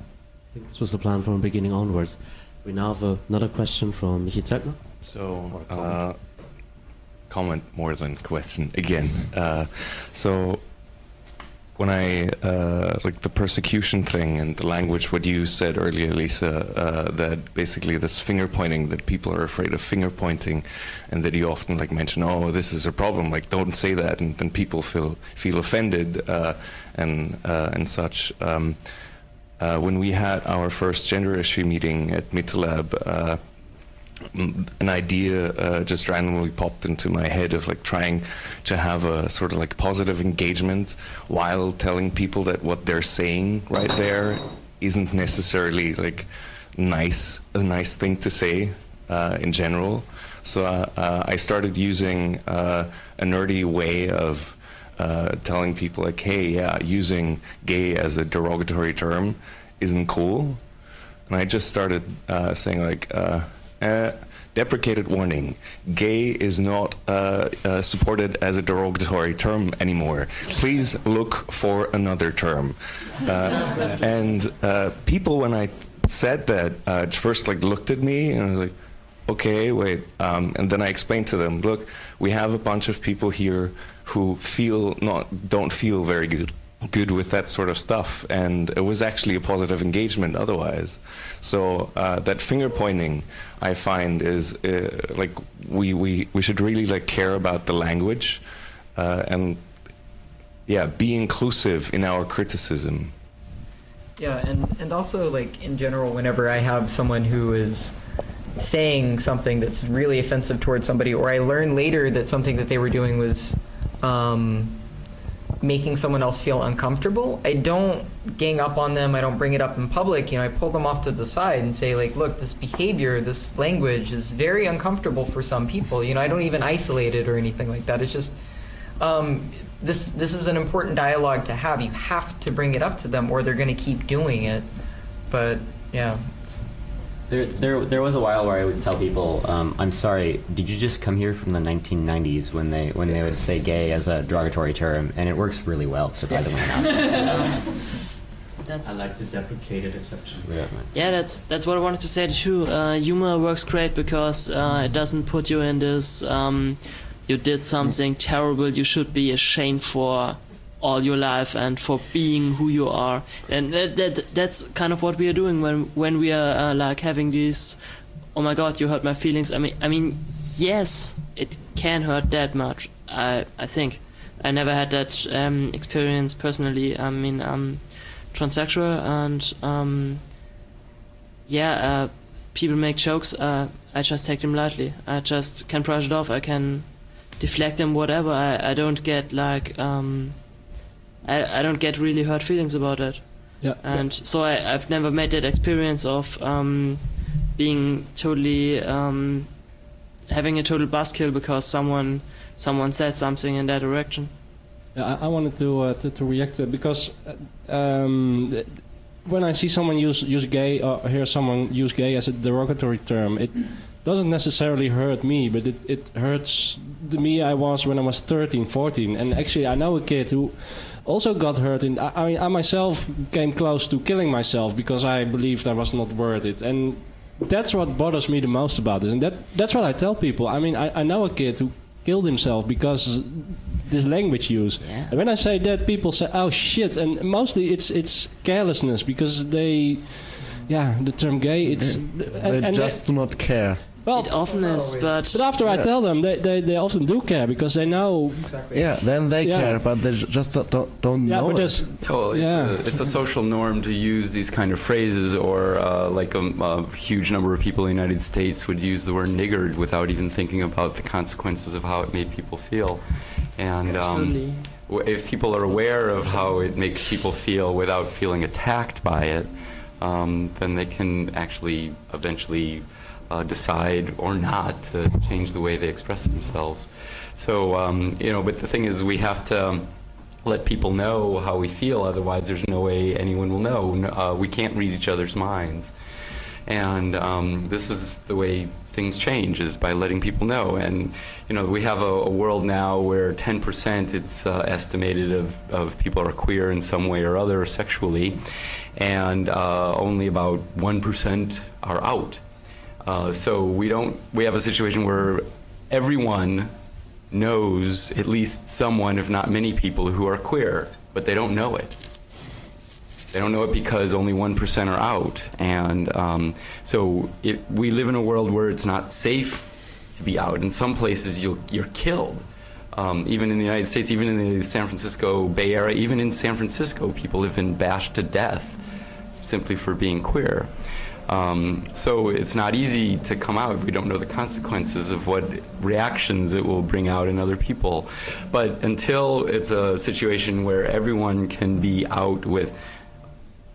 From the beginning onwards. We now have another question from Michi Treppner. So, comment more than question again. So, when I like the persecution thing and the language, what you said earlier, Lisa, that basically this finger pointing, that people are afraid of finger pointing, and that you often like mention, oh, this is a problem, like don't say that, and then people feel offended and such. When we had our first gender issue meeting at MetaLab, an idea just randomly popped into my head of like trying to have a sort of like positive engagement while telling people that what they're saying right there isn't necessarily like a nice thing to say in general. So I started using a nerdy way of telling people like, hey, yeah, using gay as a derogatory term isn't cool. And I just started saying like, deprecated warning, gay is not supported as a derogatory term anymore. Please look for another term. And people, when I said that, first like looked at me and I was like, okay, wait. And then I explained to them, look, we have a bunch of people here who don't feel very good with that sort of stuff, and it was actually a positive engagement otherwise. So that finger pointing, I find, is like we should really like care about the language and yeah, be inclusive in our criticism. Yeah, and also like in general, whenever I have someone who is saying something that's really offensive towards somebody, or I learn later that something that they were doing was making someone else feel uncomfortable, I don't gang up on them, I don't bring it up in public, you know, I pull them off to the side and say like, look, this behavior, this language is very uncomfortable for some people, you know, I don't even isolate it or anything like that. It's just this is an important dialogue to have. You have to bring it up to them or they're going to keep doing it. But yeah, There was a while where I would tell people, I'm sorry, did you just come here from the 1990s when they would say gay as a derogatory term, and it works really well, surprisingly enough. I like the deprecated exception. Yeah, that's what I wanted to say too. Humor works great because it doesn't put you in this, you did something terrible, you should be ashamed for all your life and for being who you are, and that's kind of what we are doing when we are like having these, oh my god, you hurt my feelings. I mean, yes, it can hurt that much. I think I never had that experience personally. I mean, I'm transsexual, and people make jokes. I just take them lightly. I just can brush it off. I can deflect them, whatever. I don't get like. I don't get really hurt feelings about it. Yeah. And so I've never made that experience of being totally having a total buzzkill because someone said something in that direction. Yeah, I wanted to react to it because when I see someone use gay or hear someone use gay as a derogatory term, it doesn't necessarily hurt me, but it hurts the me I was when I was 13, 14. And actually I know a kid who also got hurt. I myself came close to killing myself because I believed I was not worth it. And that's what bothers me the most about this. And that's what I tell people. I mean, I know a kid who killed himself because this language use. Yeah. And when I say that, people say, "Oh shit!" And mostly it's carelessness because they, the term gay. They just do not care. Well, it often is, but after I tell them, they often do care because they know. Exactly. Yeah, then they care, but they just don't know it. It's a social norm to use these kind of phrases, or like a huge number of people in the United States would use the word niggered without even thinking about the consequences of how it made people feel. And if people are aware of how it makes people feel without feeling attacked by it, then they can actually eventually decide or not to change the way they express themselves. So, but the thing is, we have to let people know how we feel, otherwise there's no way anyone will know. We can't read each other's minds. And this is the way things change, is by letting people know. And, we have a world now where 10% it's estimated of people are queer in some way or other sexually, and only about 1% are out. So we have a situation where everyone knows at least someone, if not many people, who are queer, but they don't know it. They don't know it because only 1% are out. And so we live in a world where it's not safe to be out. In some places, you're killed. Even in the United States, even in the San Francisco Bay Area, even in San Francisco, people have been bashed to death simply for being queer. So it's not easy to come out. We don't know the consequences of what reactions it will bring out in other people. But until it's a situation where everyone can be out with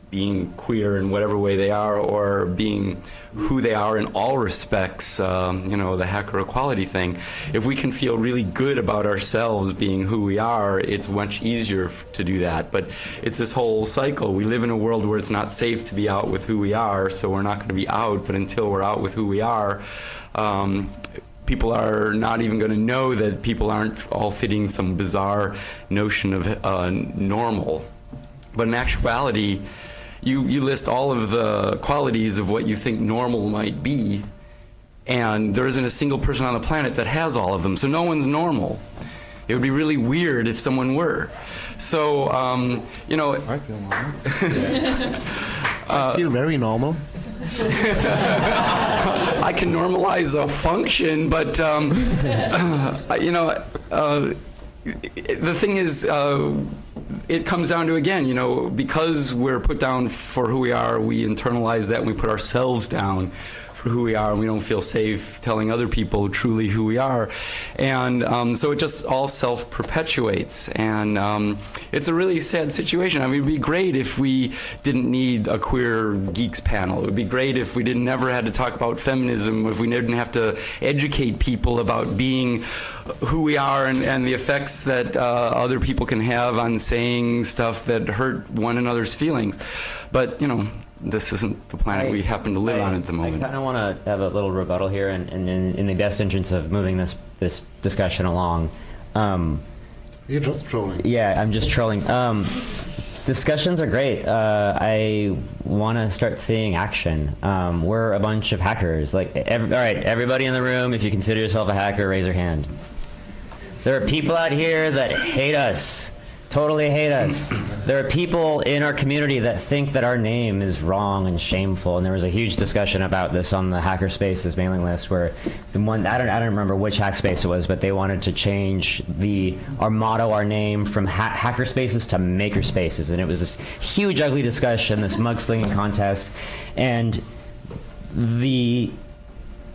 being queer in whatever way they are, or being who they are in all respects, the hacker equality thing, if we can feel really good about ourselves being who we are, it's much easier to do that. But it's this whole cycle. We live in a world where it's not safe to be out with who we are, so we're not going to be out. But until we're out with who we are, people are not even going to know that people aren't all fitting some bizarre notion of normal. But in actuality, you list all of the qualities of what you think normal might be, and there isn't a single person on the planet that has all of them, so no one's normal. It would be really weird if someone were. So, I feel normal. I feel very normal. I can normalize a function, but, the thing is, it comes down to, again, because we're put down for who we are, we internalize that and we put ourselves down for who we are, and we don't feel safe telling other people truly who we are. And so it just all self-perpetuates. And it's a really sad situation. I mean, it would be great if we didn't need a queer Geeks panel. It would be great if we never had to talk about feminism, if we didn't have to educate people about being who we are and the effects that other people can have on saying stuff that hurt one another's feelings. But, this isn't the planet we happen to live on at the moment. I kind of want to have a little rebuttal here, and in the best interest of moving this discussion along. You're just trolling. Yeah, I'm just trolling. Discussions are great. I want to start seeing action. We're a bunch of hackers. All right, everybody in the room, if you consider yourself a hacker, raise your hand. There are people out here that hate us. Totally hate us. There are people in our community that think that our name is wrong and shameful, and there was a huge discussion about this on the Hackerspaces mailing list, where the one I don't remember which Hackspace it was, but they wanted to change our motto, our name, from Hackerspaces to Makerspaces, and it was this huge, ugly discussion, this mudslinging contest, and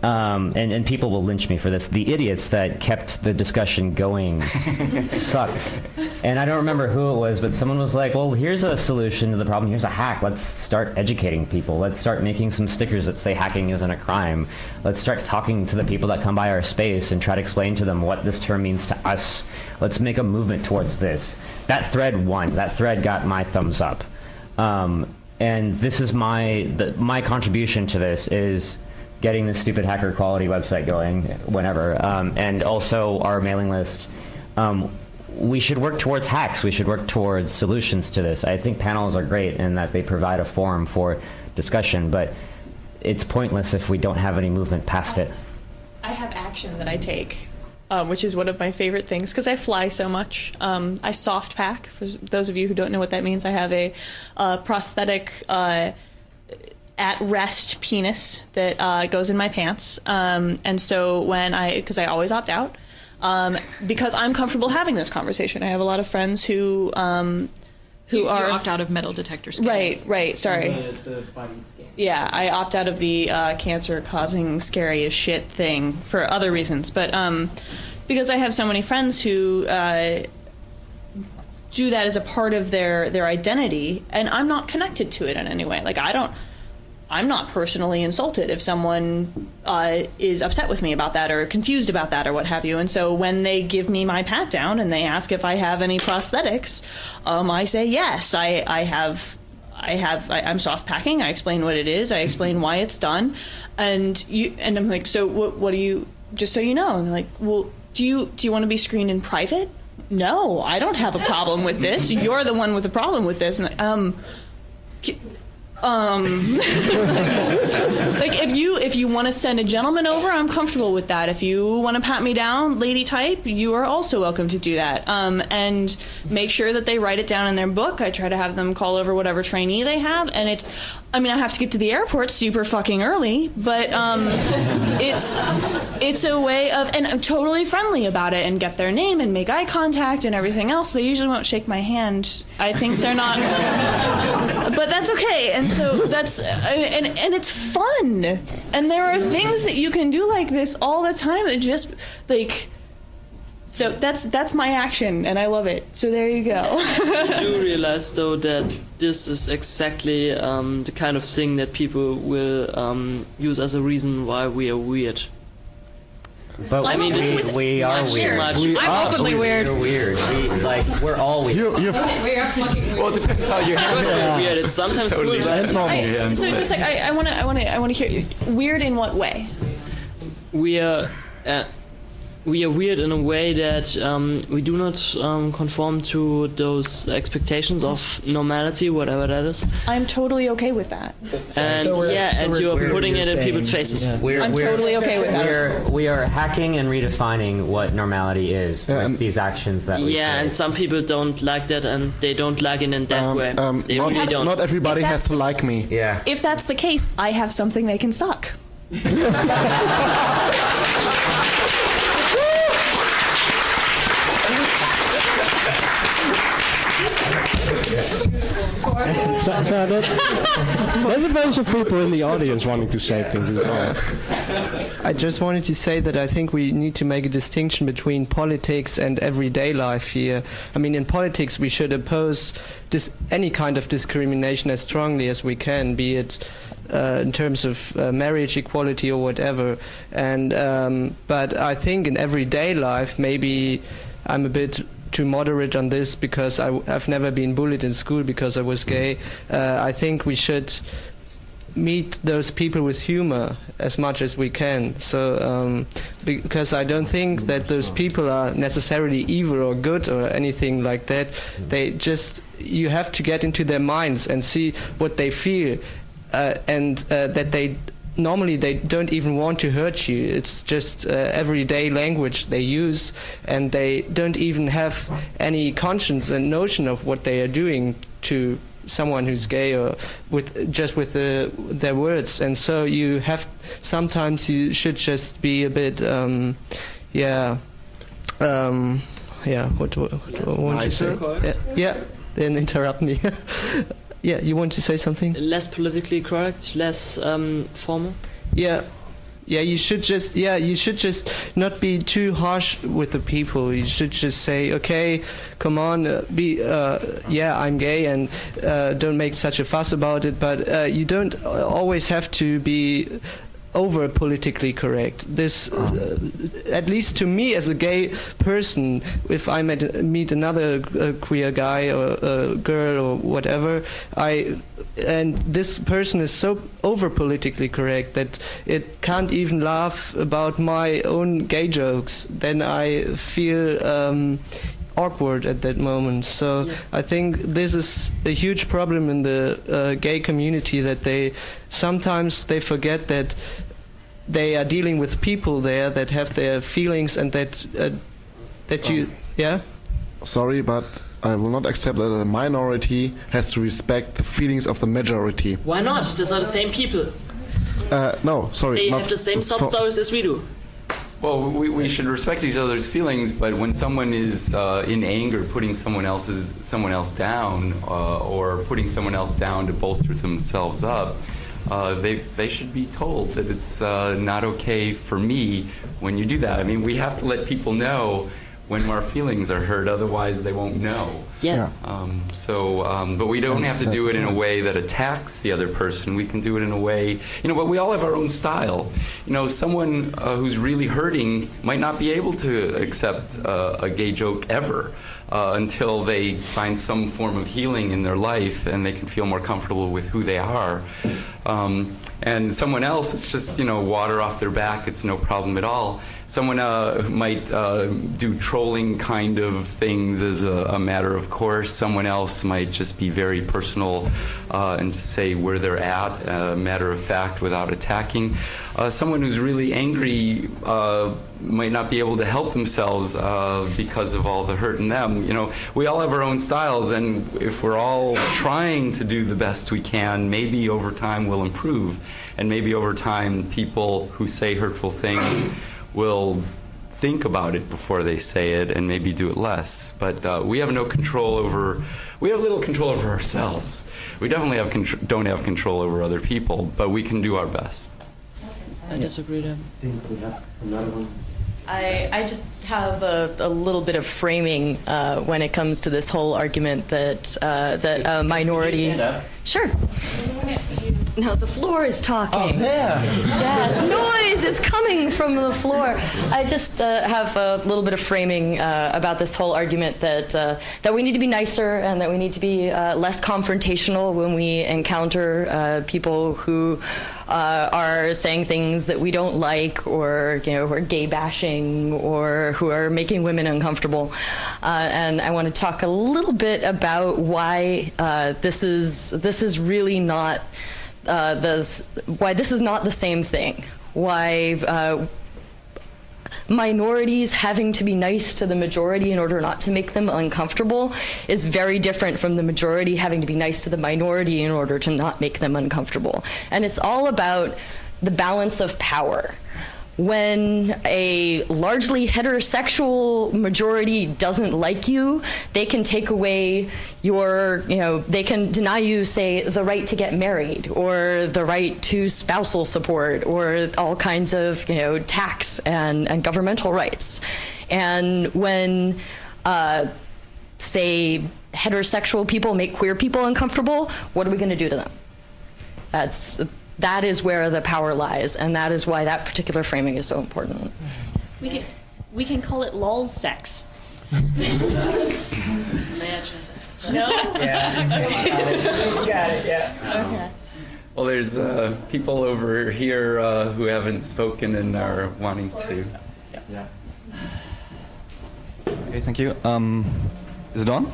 and people will lynch me for this. The idiots that kept the discussion going sucked. And I don't remember who it was, but someone was like, well, here's a solution to the problem. Here's a hack. Let's start educating people. Let's start making some stickers that say hacking isn't a crime. Let's start talking to the people that come by our space and try to explain to them what this term means to us. Let's make a movement towards this. That thread won. That thread got my thumbs up. And this is my contribution to this is getting this stupid hacker equality website going whenever, and also our mailing list. We should work towards hacks. We should work towards solutions to this. I think panels are great in that they provide a forum for discussion, but it's pointless if we don't have any movement past it. I have action that I take. which is one of my favorite things because I fly so much. I soft pack. For those of you who don't know what that means, I have a prosthetic at-rest penis that goes in my pants. And so because I always opt out, because I'm comfortable having this conversation. I have a lot of friends who You are opt out of metal detector scans. Right. Sorry. The body scan. Yeah, I opt out of the cancer-causing scary as shit thing for other reasons, but because I have so many friends who do that as a part of their identity, and I'm not connected to it in any way. Like I'm not personally insulted if someone is upset with me about that or confused about that or what have you. And so when they give me my pat down and they ask if I have any prosthetics, I say yes. I'm soft packing. I explain what it is. I explain why it's done, and I'm like, so what do you? Just so you know, and they're like, well, do you want to be screened in private? No, I don't have a problem with this. You're the one with a problem with this. And like if you want to send a gentleman over, I'm comfortable with that. If you want to pat me down, lady type, you are also welcome to do that. And make sure that they write it down in their book. I try to have them call over whatever trainee they have, and I have to get to the airport super fucking early, but it's a way of, and I'm totally friendly about it, and get their name and make eye contact and everything else. They usually won't shake my hand. I think they're not, but that's okay. And so that's and it's fun, and there are things that you can do like this all the time that just like. So that's my action, and I love it. So there you go. I do realize, though, that this is exactly the kind of thing that people will use as a reason why we are weird. But I mean, we are weird. I'm openly weird. We're weird. We're all weird. We are fucking weird. Well, it depends how you handle it. Weird. It's sometimes totally cool. It's normal. So just like I want to hear weird in what way? We are weird in a way that we do not conform to those expectations of normality, whatever that is. I'm totally okay with that. And you're putting it in people's faces. Yeah. I'm totally okay with that. We are hacking and redefining what normality is with these actions that we take. And some people don't like that, and they don't like it in that way. They really don't. Not everybody has to like me. Yeah. If that's the case, I have something they can suck. There's a bunch of people in the audience wanting to say things as well. I just wanted to say that I think we need to make a distinction between politics and everyday life here. I mean, in politics, we should oppose any kind of discrimination as strongly as we can, be it in terms of marriage equality or whatever. And but I think in everyday life, maybe I'm a bit too moderate on this because I've never been bullied in school because I was gay. I think we should meet those people with humor as much as we can. So because I don't think that those people are necessarily evil or good or anything like that. You have to get into their minds and see what they feel, and that they normally they don't even want to hurt you. It's just everyday language they use, and they don't even have any conscience and notion of what they are doing to someone who's gay, or with their words. And so sometimes you should just be a bit what want to say? Then interrupt me. Yeah, you want to say something? Less politically correct, less formal. Yeah, you should just not be too harsh with the people. You should just say, okay, come on, I'm gay, and don't make such a fuss about it. But you don't always have to be over politically correct. This, at least to me as a gay person, if I meet another queer guy or girl or whatever, and this person is so over politically correct that it can't even laugh about my own gay jokes, then I feel awkward at that moment. So I think this is a huge problem in the gay community, that they sometimes forget that they are dealing with people there that have their feelings, and that you, yeah. Sorry, but I will not accept that a minority has to respect the feelings of the majority. Why not? Those are the same people. No, sorry. They have the same sob stories as we do. Well, we should respect each other's feelings, but when someone is in anger, putting someone else down, or putting someone else down to bolster themselves up, they should be told that it's not okay for me when you do that. I mean, we have to let people know when our feelings are hurt, otherwise they won't know. Yeah. But we don't have to do it in a way that attacks the other person. We can do it in a way, but we all have our own style. Someone who's really hurting might not be able to accept a gay joke ever until they find some form of healing in their life and they can feel more comfortable with who they are. And someone else, it's just, water off their back. It's no problem at all. Someone might do trolling kind of things as a matter of course. Someone else might just be very personal and just say where they're at, a matter of fact, without attacking. Someone who's really angry might not be able to help themselves because of all the hurt in them. We all have our own styles, and if we're all trying to do the best we can, maybe over time we'll improve, and maybe over time people who say hurtful things will think about it before they say it and maybe do it less. But we have no control over, we have little control over ourselves. We definitely don't have control over other people, but we can do our best. I disagree with him. I think we have another one. I just have a little bit of framing when it comes to this whole argument that that minority. Sure. No, the floor is talking. Oh, there. Yes, noise is coming from the floor. I just have a little bit of framing about this whole argument that that we need to be nicer and that we need to be less confrontational when we encounter people who are saying things that we don't like, or who are gay bashing, or who are making women uncomfortable. And I want to talk a little bit about why this is really not. Why this is not the same thing. Why minorities having to be nice to the majority in order not to make them uncomfortable is very different from the majority having to be nice to the minority in order to not make them uncomfortable. And it's all about the balance of power. When a largely heterosexual majority doesn't like you, they can take away your, they can deny you, say, the right to get married, or the right to spousal support, or all kinds of, tax and governmental rights. And when, say, heterosexual people make queer people uncomfortable, what are we going to do to them? That is where the power lies, and that is why that particular framing is so important. We can call it lol's sex. May I just? No? Yeah. You got it, yeah. Okay. Well, there's people over here who haven't spoken and are wanting to. Yeah. Okay, thank you. Is it on?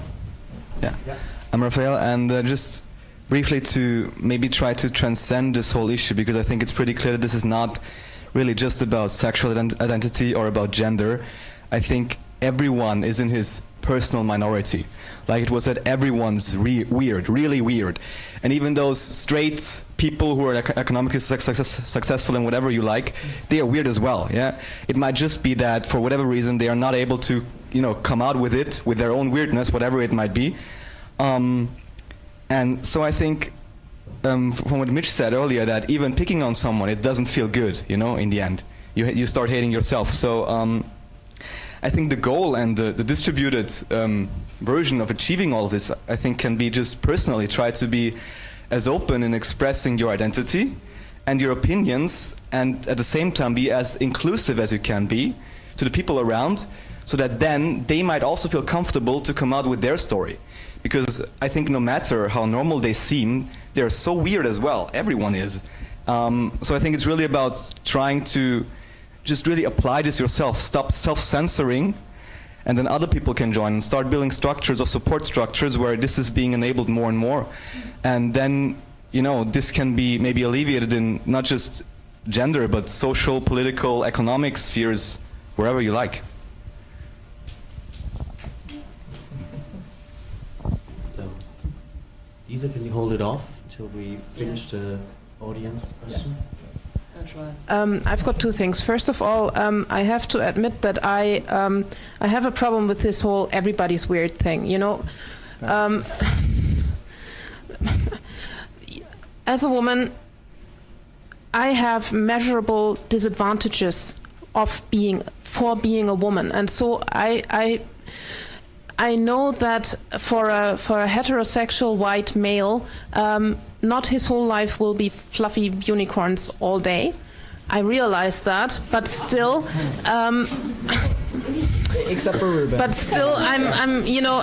Yeah. I'm Raphael, and just briefly to maybe try to transcend this whole issue, because I think it's pretty clear that this is not really just about sexual identity or about gender. I think everyone is in his personal minority. Like it was that everyone's weird, really weird. And even those straight people who are economically successful and whatever you like, they are weird as well, yeah? It might just be that for whatever reason they are not able to, come out with it, with their own weirdness, whatever it might be. And so I think, from what Mitch said earlier, that even picking on someone, it doesn't feel good, in the end. You start hating yourself. So I think the goal and the distributed version of achieving all of this, I think, can be just personally try to be as open in expressing your identity and your opinions, and at the same time be as inclusive as you can be to the people around, so that then they might also feel comfortable to come out with their story. Because I think no matter how normal they seem, they're so weird as well. Everyone is. So I think it's really about trying to just really apply this yourself. Stop self-censoring, and then other people can join and start building structures or support structures where this is being enabled more and more. And then, this can be maybe alleviated in not just gender, but social, political, economic spheres, wherever you like. So, Lisa, can you hold it off until we finish the audience questions? I've got two things. First of all, I have to admit that I have a problem with this whole everybody's weird thing. You know, as a woman, I have measurable disadvantages of being a woman, and so I know that for a heterosexual white male, not his whole life will be fluffy unicorns all day. I realize that, but still, except for Ruben. But still, I'm you know,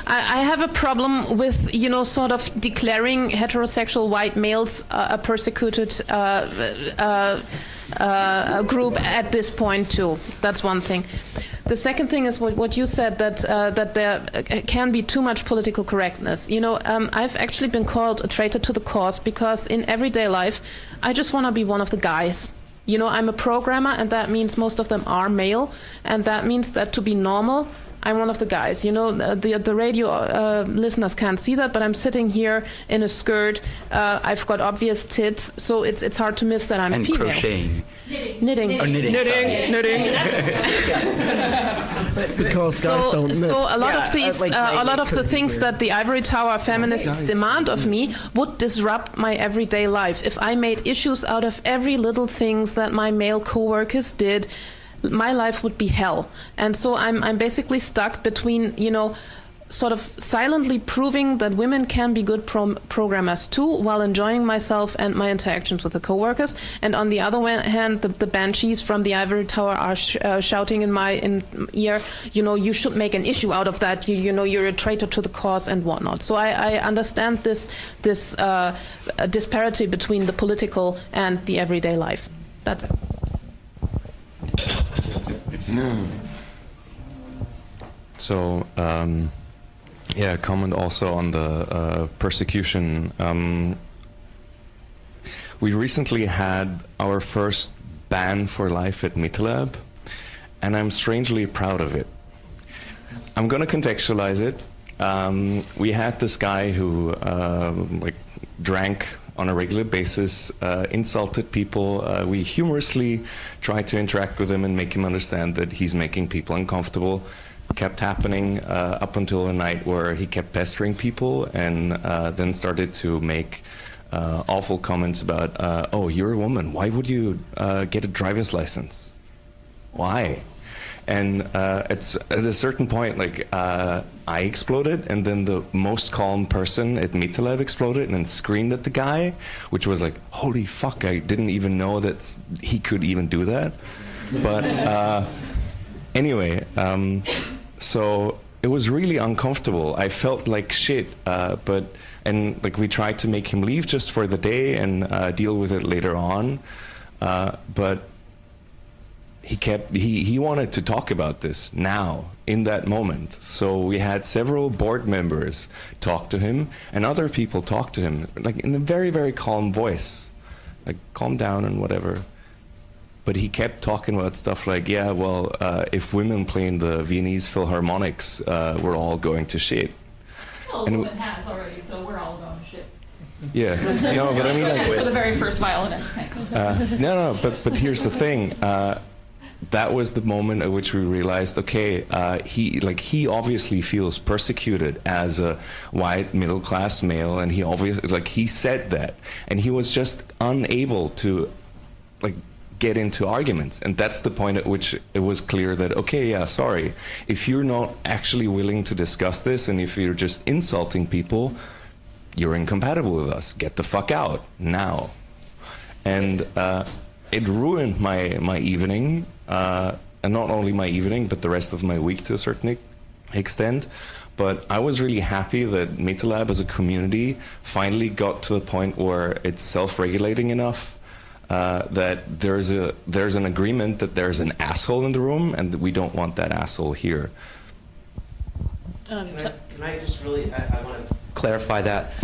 I have a problem with, you know, sort of declaring heterosexual white males a persecuted group at this point too. That's one thing. The second thing is what you said, that there can be too much political correctness. You know, I've actually been called a traitor to the cause because in everyday life, I just want to be one of the guys. You know, I'm a programmer, and that means most of them are male, and that means that to be normal, I'm one of the guys. You know, the radio listeners can't see that, but I'm sitting here in a skirt. I've got obvious tits, so it's hard to miss that I'm and female. Crocheting. Knitting. Because guys don't knit. So a lot of these, a lot of the things that the Ivory Tower feminists demand of me would disrupt my everyday life. If I made issues out of every little things that my male coworkers did, my life would be hell. And so I'm basically stuck between, you know, sort of silently proving that women can be good programmers too, while enjoying myself and my interactions with the coworkers. And on the other hand, the banshees from the Ivory Tower are shouting in my ear, you know, you should make an issue out of that. You know, you're a traitor to the cause and whatnot. So I understand this disparity between the political and the everyday life. That's it. So, yeah, comment also on the persecution. We recently had our first ban for life at MetaLab, and I'm strangely proud of it. I'm going to contextualize it. We had this guy who like drank on a regular basis, insulted people. We humorously tried to interact with him and make him understand that he's making people uncomfortable. Kept happening up until a night where he kept pestering people and then started to make awful comments about, oh, you're a woman, why would you get a driver's license? Why? And it's at a certain point, like, I exploded, and then the most calm person at MetaLab exploded and then screamed at the guy, which was like, holy fuck, I didn't even know that he could even do that. But anyway, so it was really uncomfortable. I felt like shit, and like we tried to make him leave just for the day and deal with it later on, but he wanted to talk about this now, in that moment. So we had several board members talk to him, and other people talk to him, like in a very, very calm voice, like calm down and whatever. But he kept talking about stuff like, yeah, well, if women play in the Viennese Philharmonics, we're all going to shit. Well, a woman has already, so we're all going to shit. Yeah, no, but I mean, like, for the very first violinist. no, but here's the thing. That was the moment at which we realized, okay, he obviously feels persecuted as a white middle class male, and he obviously, like, he said that, and he was just unable to, like, get into arguments. And that's the point at which it was clear that, okay, yeah, sorry, if you're not actually willing to discuss this, and if you're just insulting people, you're incompatible with us. Get the fuck out now. And it ruined my evening, and not only my evening, but the rest of my week to a certain extent. But I was really happy that MetaLab as a community finally got to the point where it's self-regulating enough that there's an agreement that there's an asshole in the room, and that we don't want that asshole here. Can I just really, I want to clarify that.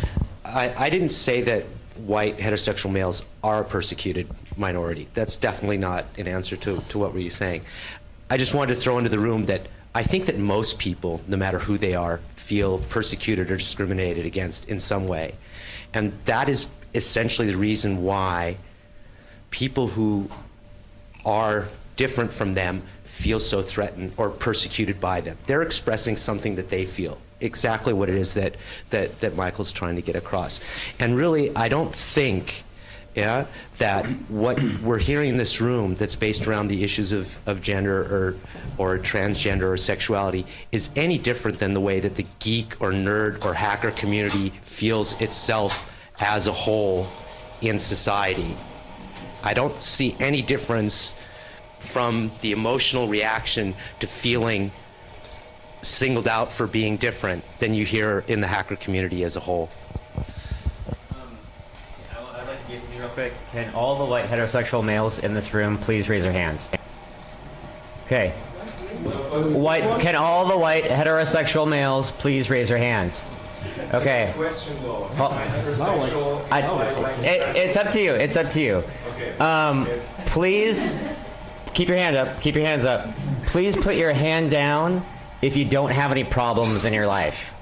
I didn't say that white heterosexual males are persecuted. minority. That's definitely not an answer to what were you saying. I just wanted to throw into the room that I think that most people, no matter who they are, feel persecuted or discriminated against in some way. And that is essentially the reason why people who are different from them feel so threatened or persecuted by them. They're expressing something that they feel, exactly what it is that Michael's trying to get across. And really, I don't think that what we're hearing in this room that's based around the issues of gender or transgender or sexuality is any different than the way that the geek or nerd or hacker community feels itself as a whole in society. I don't see any difference from the emotional reaction to feeling singled out for being different than you hear in the hacker community as a whole. I'd like to use something real quick. Can all the white heterosexual males in this room please raise their hand? Okay. Can all the white heterosexual males please raise their hand? Okay. It's up to you. It's up to you. Please keep your hand up. Keep your hands up. Please put your hand down if you don't have any problems in your life.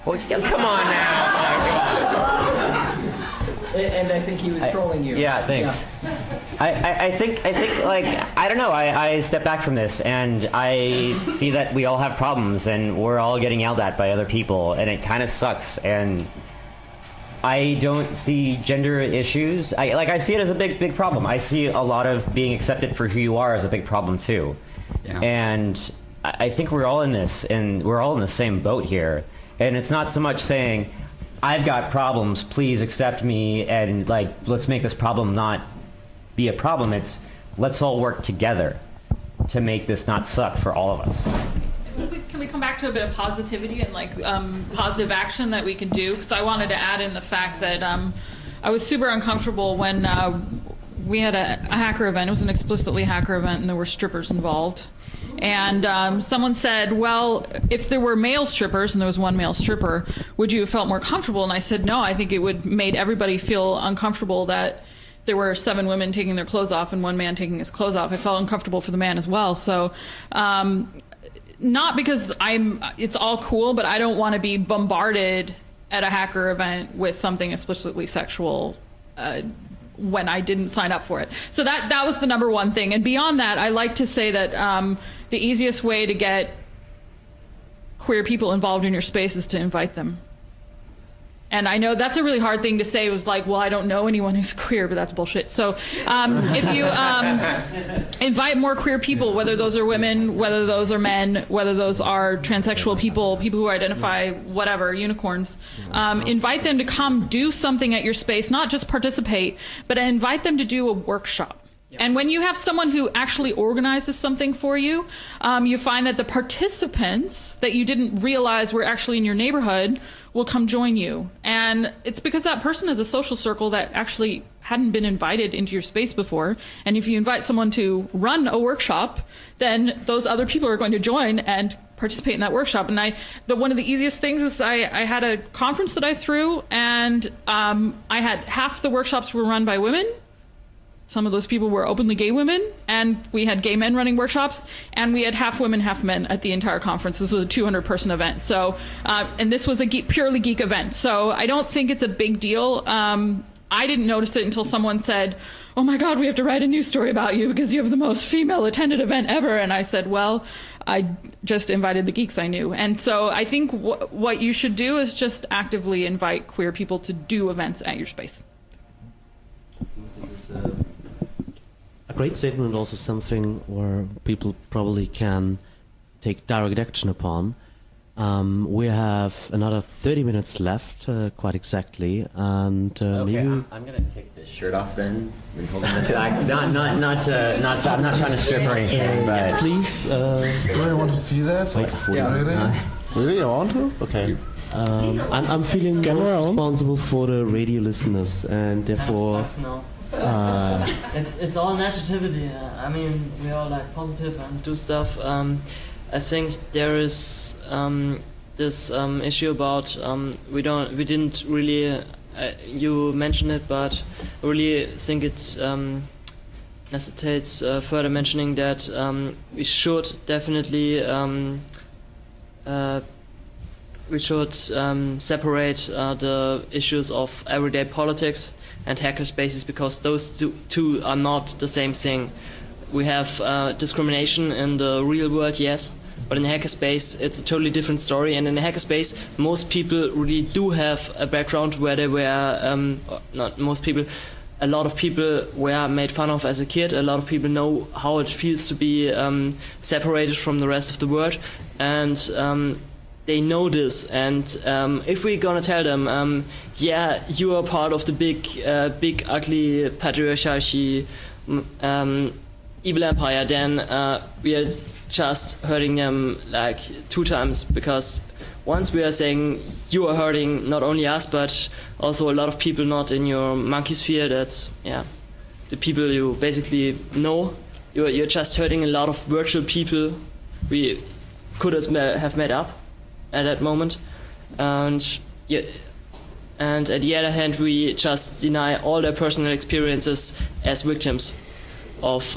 Well, come on now. And I think he was trolling you. Yeah, thanks. Yeah. I think like, I don't know, I step back from this and I see that we all have problems and we're all getting yelled at by other people and it kind of sucks, and I don't see gender issues. I see it as a big problem. I see a lot of being accepted for who you are as a big problem too. Yeah. And I think we're all in this, and we're all in the same boat here. And it's not so much saying, I've got problems, please accept me, and like, let's make this problem not be a problem. It's, let's all work together to make this not suck for all of us. Can we come back to a bit of positivity and like positive action that we can do? Because I wanted to add in the fact that I was super uncomfortable when we had a hacker event. It was an explicitly hacker event, and there were strippers involved. And someone said, well, if there were male strippers, and there was one male stripper, would you have felt more comfortable? And I said, no, I think it would made everybody feel uncomfortable that there were 7 women taking their clothes off and 1 man taking his clothes off. I felt uncomfortable for the man as well. So not because it's all cool, but I don't want to be bombarded at a hacker event with something explicitly sexual when I didn't sign up for it. So that was the number one thing. And beyond that, I like to say that the easiest way to get queer people involved in your space is to invite them. And I know that's a really hard thing to say. It was like, well, I don't know anyone who's queer, but that's bullshit. So if you invite more queer people, whether those are women, whether those are men, whether those are transsexual people, people who identify whatever, unicorns, invite them to come do something at your space, not just participate, but invite them to do a workshop. And when you have someone who actually organizes something for you, you find that the participants that you didn't realize were actually in your neighborhood will come join you. And it's because that person has a social circle that actually hadn't been invited into your space before. And if you invite someone to run a workshop, then those other people are going to join and participate in that workshop. And one of the easiest things is I had a conference that I threw, and I had half the workshops were run by women. Some of those people were openly gay women, and we had gay men running workshops, and we had half women, half men at the entire conference. This was a 200-person event. So, and this was a purely geek event. So I don't think it's a big deal. I didn't notice it until someone said, oh my God, we have to write a news story about you because you have the most female-attended event ever. And I said, well, I just invited the geeks I knew. And so I think what you should do is just actively invite queer people to do events at your space. This is a great statement, also something where people probably can take direct action upon. We have another 30 minutes left, quite exactly, and okay, maybe I'm gonna take this shirt off then and hold this back. I'm not trying to strip or anything, but please. Do I want to see that? Wait for Really, I want to. Okay. I'm feeling responsible for the radio listeners, and therefore. It's all negativity. I mean, we are like positive and do stuff. I think there is this issue about we didn't really you mentioned it, but I really think it necessitates further mentioning that we should definitely separate the issues of everyday politics and hackerspaces, because those two are not the same thing. We have discrimination in the real world, yes, but in the hackerspace it's a totally different story. And in the hackerspace, most people really do have a background where they were not most people. A lot of people were made fun of as a kid. A lot of people know how it feels to be separated from the rest of the world, and they know this. And if we're gonna tell them, yeah, you are part of the big ugly patriarchy, evil empire, then we are just hurting them like 2 times, because once we are saying you are hurting not only us but also a lot of people not in your monkey sphere, that's the people you basically know, you're just hurting a lot of virtual people we could have met up at that moment. And at the other hand, we just deny all their personal experiences as victims of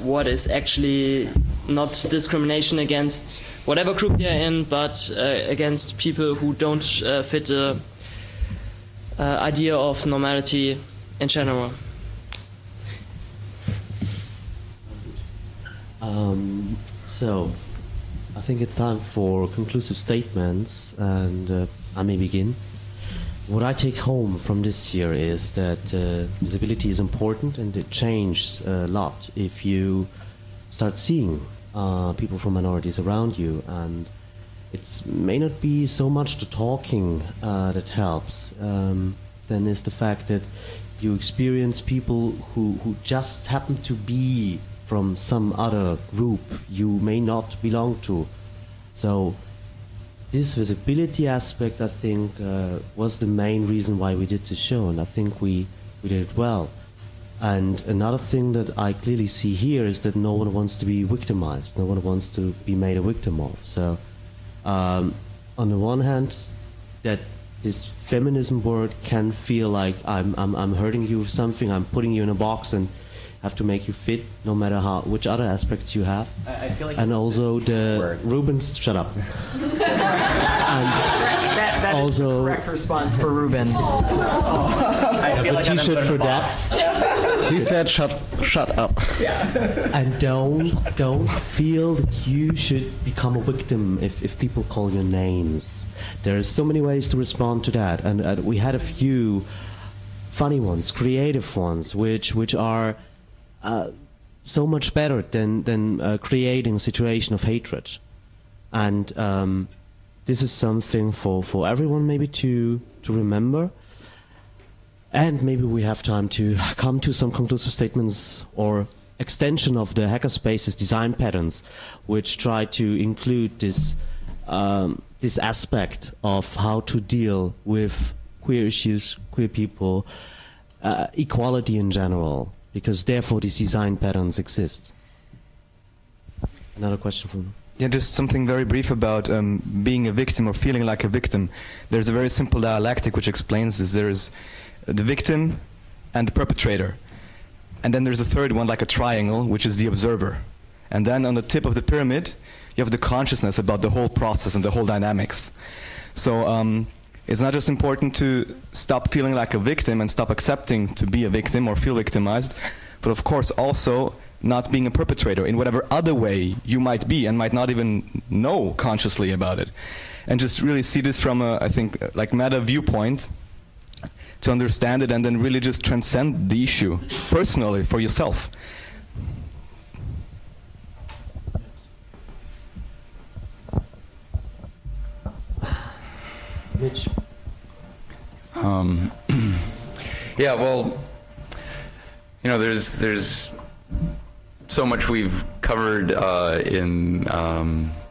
what is actually not discrimination against whatever group they're in, but against people who don't fit the idea of normality in general. So, I think it's time for conclusive statements, and I may begin. What I take home from this year is that visibility is important, and it changes a lot if you start seeing people from minorities around you. And it may not be so much the talking that helps, than is the fact that you experience people who just happen to be from some other group you may not belong to. So this visibility aspect, I think, was the main reason why we did the show, and I think we did it well. And another thing that I clearly see here is that no one wants to be victimized, no one wants to be made a victim of. So on the one hand, that this feminism word can feel like I'm hurting you with something, I'm putting you in a box and have to make you fit, no matter which other aspects you have. I feel like and also the Ruben, shut up. that also is the correct response for Ruben. I have a T-shirt for that. He said, "Shut up." Yeah. And don't feel that you should become a victim if people call your names. There's so many ways to respond to that, and we had a few funny ones, creative ones, which are so much better than creating a situation of hatred. And this is something for everyone maybe to remember. And maybe we have time to come to some conclusive statements or extension of the hackerspace's design patterns, which try to include this this aspect of how to deal with queer issues, queer people, equality in general, because therefore these design patterns exist. Another question from... Yeah, just something very brief about being a victim or feeling like a victim. There's a very simple dialectic which explains this. There's the victim and the perpetrator. And then there's a third one, like a triangle, which is the observer. And then on the tip of the pyramid, you have the consciousness about the whole process and the whole dynamics. So it's not just important to stop feeling like a victim and stop accepting to be a victim or feel victimized, but of course also not being a perpetrator in whatever other way you might be and might not even know consciously about it. And just really see this from a, I think, like meta viewpoint, to understand it and then really just transcend the issue personally for yourself. Which? Yeah, well, you know, there's so much we've covered in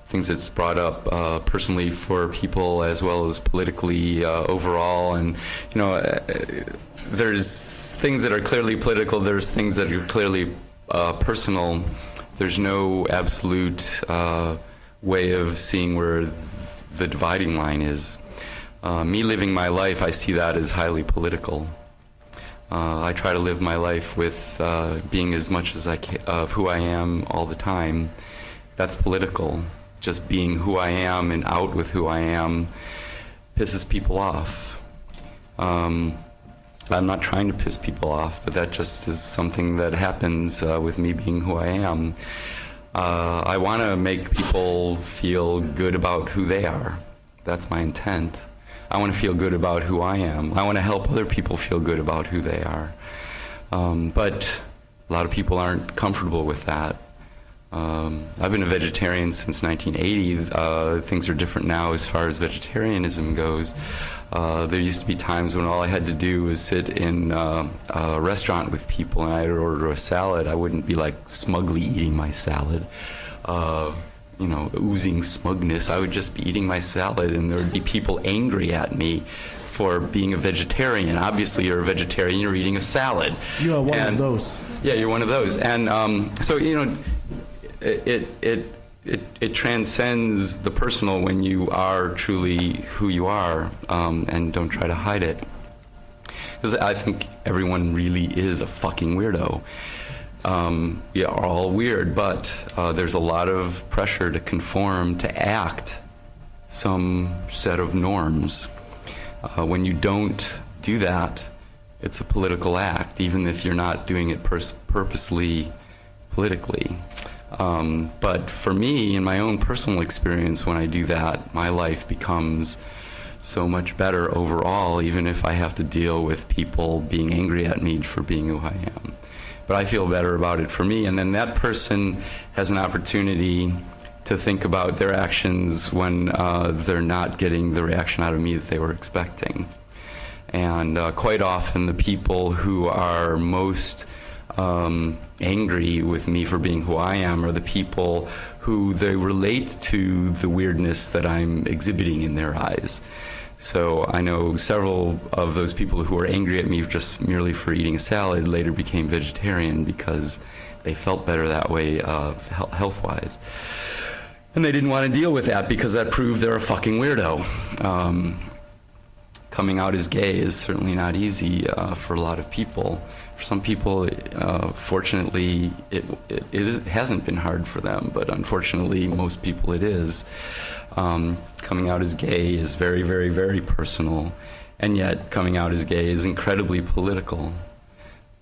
things that's brought up personally for people as well as politically overall, and you know, there's things that are clearly political, there's things that are clearly personal. There's no absolute way of seeing where the dividing line is. Me living my life, I see that as highly political. I try to live my life with being as much as I can of who I am all the time. That's political. Just being who I am and out with who I am pisses people off. I'm not trying to piss people off, but that just is something that happens with me being who I am. I want to make people feel good about who they are. That's my intent. I want to feel good about who I am. I want to help other people feel good about who they are. But a lot of people aren't comfortable with that. I've been a vegetarian since 1980. Things are different now as far as vegetarianism goes. There used to be times when all I had to do was sit in a restaurant with people and I'd order a salad. I wouldn't be like smugly eating my salad, you know, oozing smugness. I would just be eating my salad and there would be people angry at me for being a vegetarian. Obviously you're a vegetarian, you're eating a salad. You are one of those. Yeah, you're one of those. And so, you know, it transcends the personal when you are truly who you are, and don't try to hide it. Because I think everyone really is a fucking weirdo. We are all weird, but there's a lot of pressure to conform, to act some set of norms. When you don't do that, it's a political act, even if you're not doing it purposely, politically. But for me, in my own personal experience, when I do that, my life becomes so much better overall, even if I have to deal with people being angry at me for being who I am. But I feel better about it for me, and then that person has an opportunity to think about their actions when they're not getting the reaction out of me that they were expecting. And quite often the people who are most angry with me for being who I am are the people who they relate to the weirdness that I'm exhibiting in their eyes. So I know several of those people who were angry at me just merely for eating a salad later became vegetarian because they felt better that way health-wise. And they didn't want to deal with that because that proved they're a fucking weirdo. Coming out as gay is certainly not easy for a lot of people. For some people, fortunately, it hasn't been hard for them, but unfortunately, most people it is. Coming out as gay is very, very, very personal, and yet coming out as gay is incredibly political.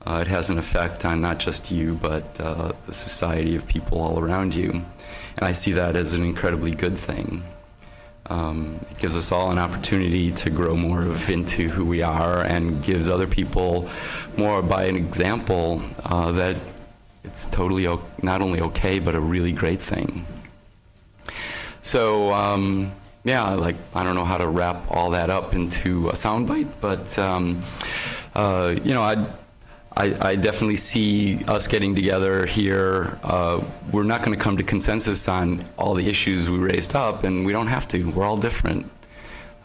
It has an effect on not just you, but the society of people all around you. And I see that as an incredibly good thing. It gives us all an opportunity to grow more into who we are and gives other people more by an example that it's totally not only okay, but a really great thing. So, yeah, like, I don't know how to wrap all that up into a soundbite, but, you know, I definitely see us getting together here. We're not going to come to consensus on all the issues we raised up, and we don't have to. We're all different.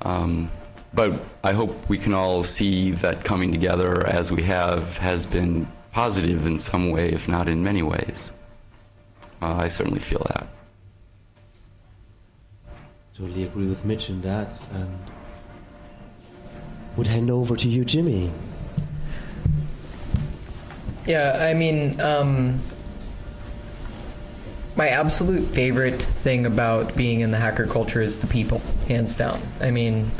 But I hope we can all see that coming together as we have has been positive in some way, if not in many ways. I certainly feel that. Totally agree with Mitch in that, and would hand over to you, Jimmy. Yeah, I mean, my absolute favorite thing about being in the hacker culture is the people, hands down. I mean,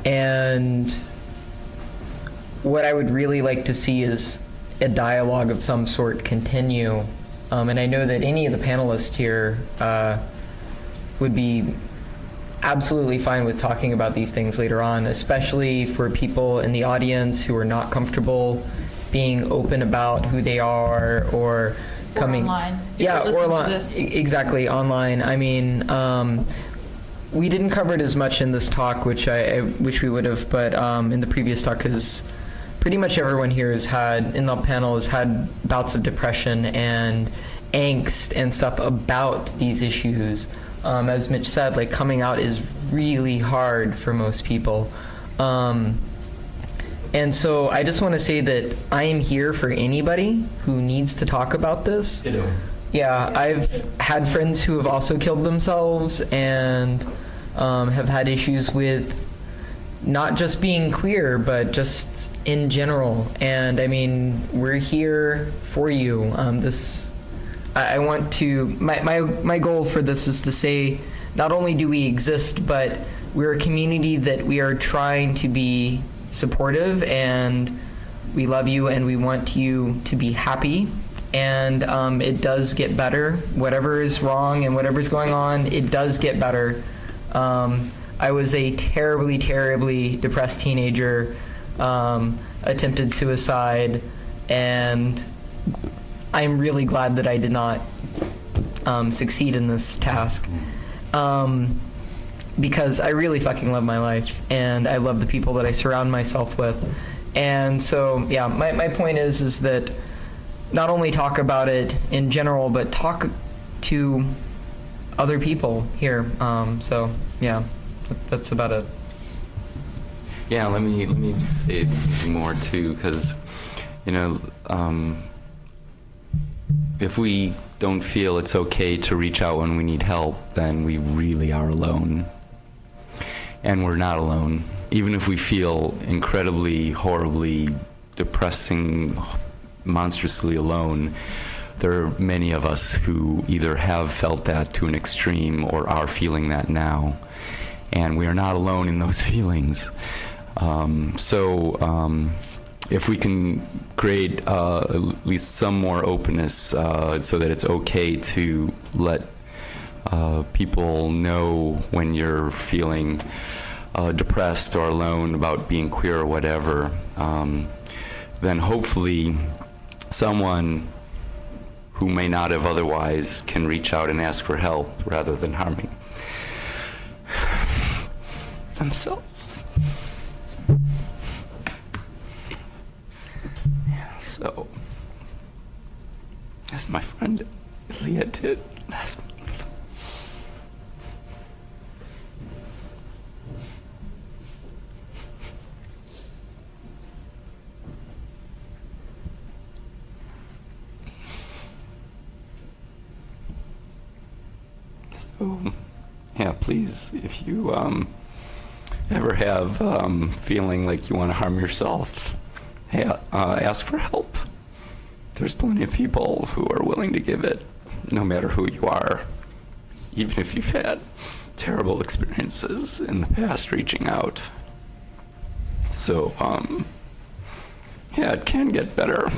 and what I would really like to see is a dialogue of some sort continue. And I know that any of the panelists here would be absolutely fine with talking about these things later on, especially for people in the audience who are not comfortable being open about who they are or coming online. Yeah, or exactly, online. I mean, we didn't cover it as much in this talk, which I wish we would have, but in the previous talk, because pretty much everyone here has had, in the panel, has had bouts of depression and angst and stuff about these issues. As Mitch said, like, coming out is really hard for most people. And so I just want to say that I am here for anybody who needs to talk about this. Yeah, I've had friends who have also killed themselves, and have had issues with not just being queer, but just in general. And I mean, we're here for you. I want to, my goal for this is to say, not only do we exist, but we're a community that we are trying to be supportive, and we love you, and we want you to be happy. And it does get better. Whatever is wrong and whatever's going on, it does get better. I was a terribly, terribly depressed teenager, attempted suicide, and I'm really glad that I did not succeed in this task. Because I really fucking love my life, and I love the people that I surround myself with. And so, yeah, my point is that not only talk about it in general, but talk to other people here. So, yeah, that's about it. Yeah, let me say something more too, because if we don't feel it's okay to reach out when we need help, then we really are alone. And we're not alone. Even if we feel incredibly, horribly, depressing, monstrously alone, there are many of us who either have felt that to an extreme or are feeling that now. And we are not alone in those feelings. If we can create at least some more openness so that it's okay to let people know when you're feeling depressed or alone about being queer or whatever, then hopefully someone who may not have otherwise can reach out and ask for help rather than harming themselves. So, as my friend Leah did last month. So, yeah, please, if you ever have feeling like you want to harm yourself, ask for help. There's plenty of people who are willing to give it, no matter who you are, even if you've had terrible experiences in the past reaching out. So, yeah, it can get better,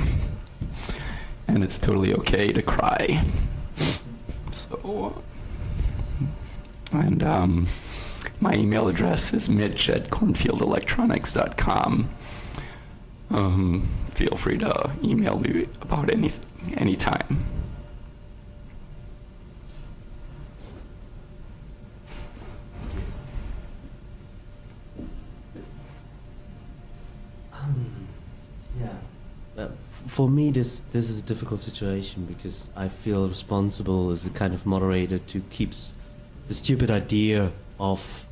and it's totally okay to cry. So, and my email address is mitch@cornfieldelectronics.com. Feel free to email me about anything, anytime. For me, this is a difficult situation because I feel responsible as a kind of moderator to keep the stupid idea of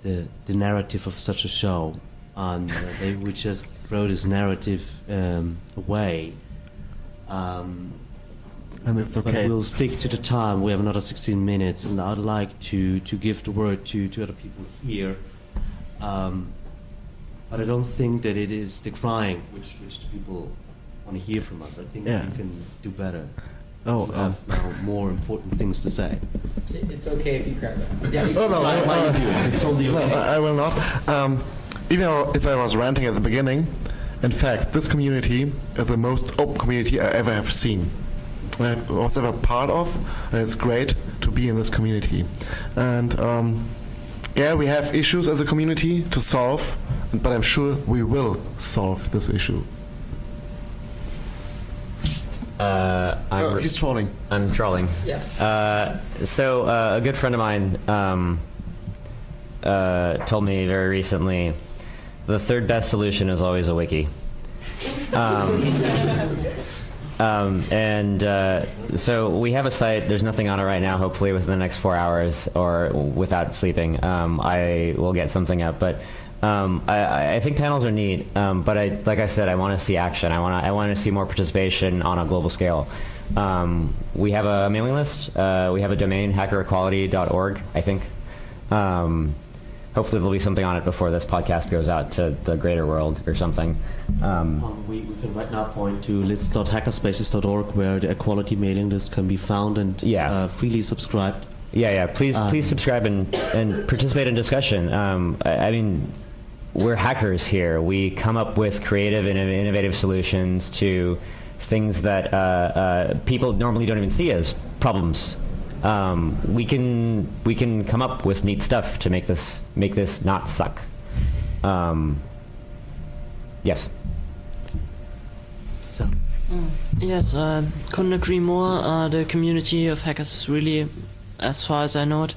the narrative of such a show, and they would just throw this narrative away. And it's okay. But we'll stick to the time. We have another 16 minutes, and I'd like to give the word to other people here. But I don't think that it is the crying which the people want to hear from us. I think we can do better. Oh, we have now more important things to say. It's okay if you cry. Yeah, no, why you do it? It's only okay. No, I will not. Even if I was ranting at the beginning, in fact, this community is the most open community I ever have seen. I was ever part of, and it's great to be in this community. And yeah, we have issues as a community to solve, but I'm sure we will solve this issue. He's trolling. I'm trolling. Yeah. So a good friend of mine told me very recently, the third best solution is always a wiki. So we have a site. There's nothing on it right now. Hopefully within the next 4 hours or without sleeping, I will get something up. But I think panels are neat. But like I said, I want to see action. I want to see more participation on a global scale. We have a mailing list. We have a domain, hackerequality.org, I think. Hopefully there'll be something on it before this podcast goes out to the greater world or something. We can right now point to list.hackerspaces.org where the equality mailing list can be found and freely subscribed. Yeah. Please subscribe and participate in discussion. I mean, we're hackers here. We come up with creative and innovative solutions to things that people normally don't even see as problems. We can come up with neat stuff to make this not suck. Yes. So. Yes, couldn't agree more. The community of hackers is really, as far as I know it,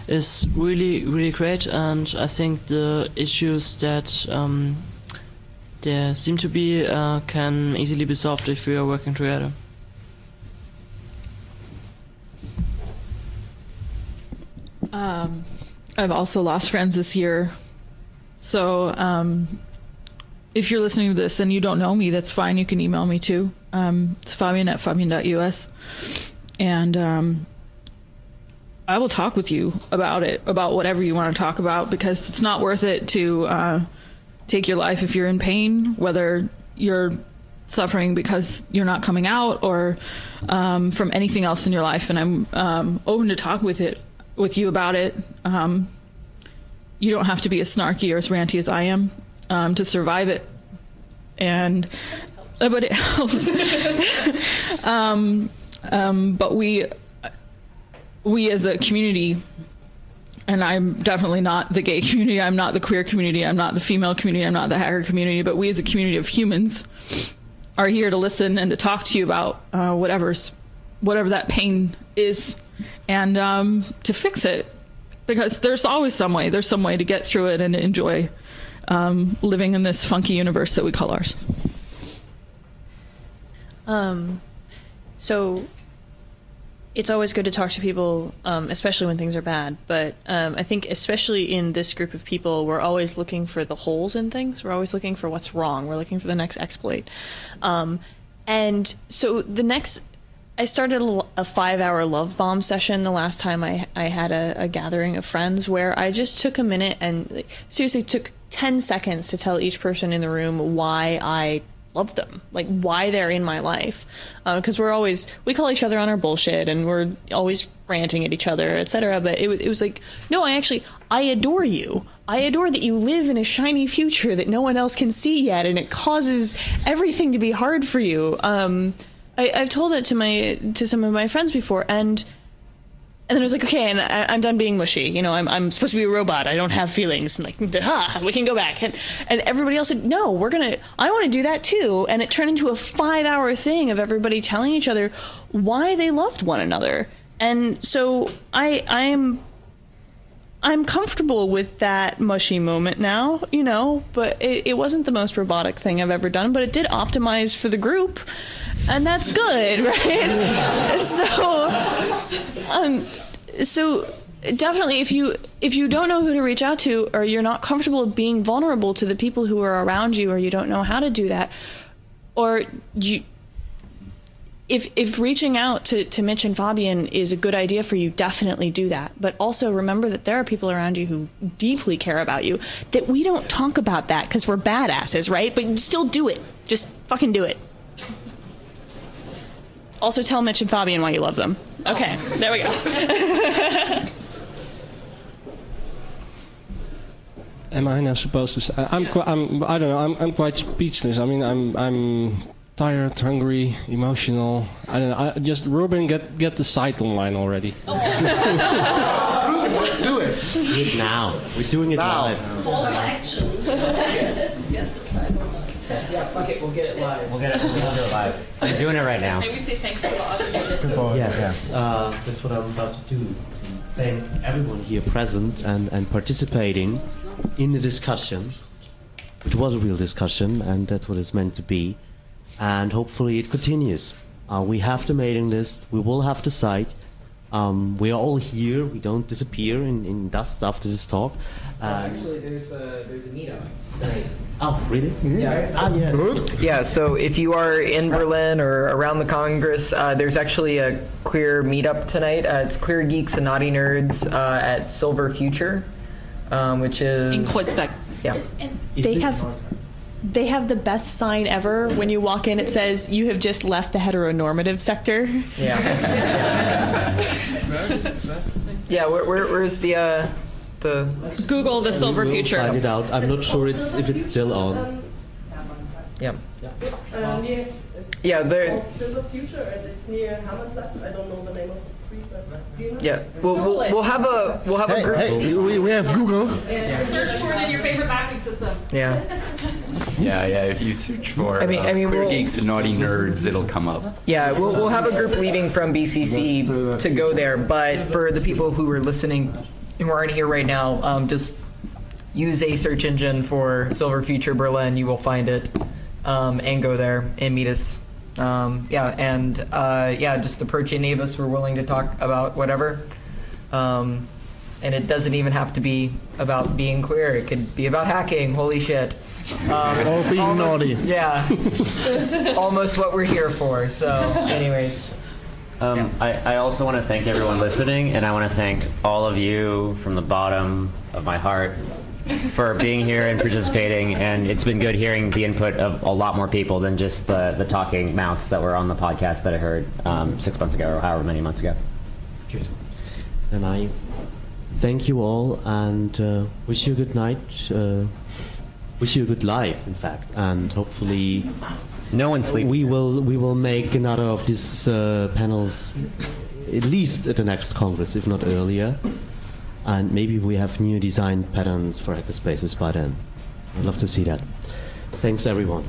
is really, really great, and I think the issues that there seem to be can easily be solved if we are working together. I've also lost friends this year, so if you're listening to this and you don't know me, that's fine. You can email me too. It's Fabian@fabian.us, and I will talk with you about it, about whatever you want to talk about, because it's not worth it to take your life if you're in pain, whether you're suffering because you're not coming out or from anything else in your life. And I'm open to talk with you about it. You don't have to be as snarky or as ranty as I am to survive it, but it helps. But we as a community, and I'm definitely not the gay community, I'm not the queer community, I'm not the female community, I'm not the hacker community, but we as a community of humans are here to listen and to talk to you about whatever that pain is, and to fix it, because there's always some way to get through it and to enjoy living in this funky universe that we call ours. So it's always good to talk to people, especially when things are bad. But I think especially in this group of people, we're always looking for the holes in things. We're always looking for what's wrong. We're looking for the next exploit. And so I started a 5-hour love bomb session the last time I had a gathering of friends, where I just took a minute and seriously took 10 seconds to tell each person in the room why I love them, like why they're in my life, because we call each other on our bullshit and we're always ranting at each other, etc. But it was like, no, I adore you. I adore that you live in a shiny future that no one else can see yet, and it causes everything to be hard for you. I've told it to some of my friends before, and then I was like, okay, and I'm done being mushy. You know, I'm supposed to be a robot. I don't have feelings. And like, we can go back. And everybody else said, no, I want to do that too. And it turned into a 5-hour thing of everybody telling each other why they loved one another. And so I'm comfortable with that mushy moment now, you know, but it wasn't the most robotic thing I've ever done, but it did optimize for the group. And that's good, right? So definitely, if you don't know who to reach out to, or you're not comfortable being vulnerable to the people who are around you, or you don't know how to do that, or if reaching out to Mitch and Fabian is a good idea for you, definitely do that. But also remember that there are people around you who deeply care about you, that we don't talk about that because we're badasses, right? But still do it. Just fucking do it. Also tell Mitch and Fabian why you love them. Okay, there we go. Am I now supposed to say? I don't know. I'm quite speechless. I mean, I'm tired, hungry, emotional. I don't know. Just Ruben, get the site online already. Let's do it. Do it now. We're doing it live. Call to action. Get the site online. Yeah, fuck it. We'll get it live. We'll get it live. I'm doing it right now. Maybe say thanks to the audience. Yes, that's what I'm about to do. Thank everyone here present and participating in the discussion, which was a real discussion, and that's what it's meant to be. And hopefully it continues. We have the mailing list. We will have the site. We are all here. We don't disappear in dust after this talk. Actually, there's a meetup tonight. Oh, really? Yeah, so if you are in Berlin or around the Congress, there's actually a queer meetup tonight. It's Queer Geeks and Naughty Nerds at Silver Future, which is... In Kreuzberg. Yeah. And they have the best sign ever. When you walk in, it says, "You have just left the heteronormative sector." Yeah. Yeah, where's the... Google the Silver We will Future. find it out. I'm not sure if it's still on. Yeah. Yeah, there. Silver Future, and it's near Hammerplatz. I don't know the name of the street, but do you know? Yeah, we'll have a group. Hey, we have Google. Search for it in your favorite mapping system. Yeah. Yeah. If you search for I mean, Queer we'll- Geeks and Naughty Nerds, it'll come up. Yeah, we'll have a group leaving from BCC to go there, but for the people who are listening who aren't here right now, just use a search engine for Silver Future Berlin. You will find it, and go there and meet us. Just approach any of us. We're willing to talk about whatever. And it doesn't even have to be about being queer. It could be about hacking. Holy shit. Or being naughty. Yeah. It's almost what we're here for. So, anyways. I also want to thank everyone listening, and I want to thank all of you from the bottom of my heart for being here and participating. And it's been good hearing the input of a lot more people than just the talking mouths that were on the podcast that I heard 6 months ago or however many months ago. Good. And I thank you all and wish you a good night. Wish you a good life, in fact, and hopefully no one's sleeping. We will make another of these panels at least at the next Congress, if not earlier. And maybe we have new design patterns for hackerspaces by then. I'd love to see that. Thanks, everyone.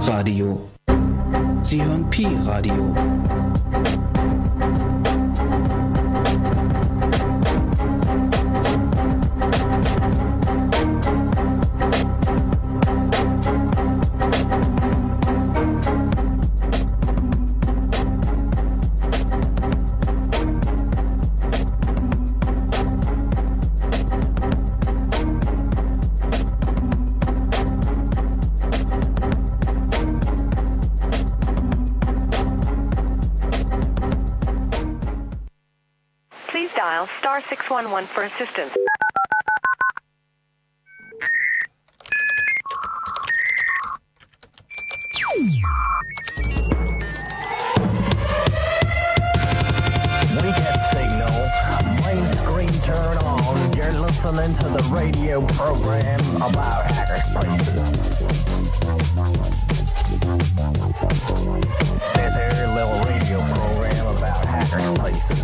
Pi-Radio. Sie hören Pi-Radio. Dial star 611 for assistance. We get signal. Main screen turn on. You're listening to the radio program about hackerspaces. This here little radio program about hackerspaces.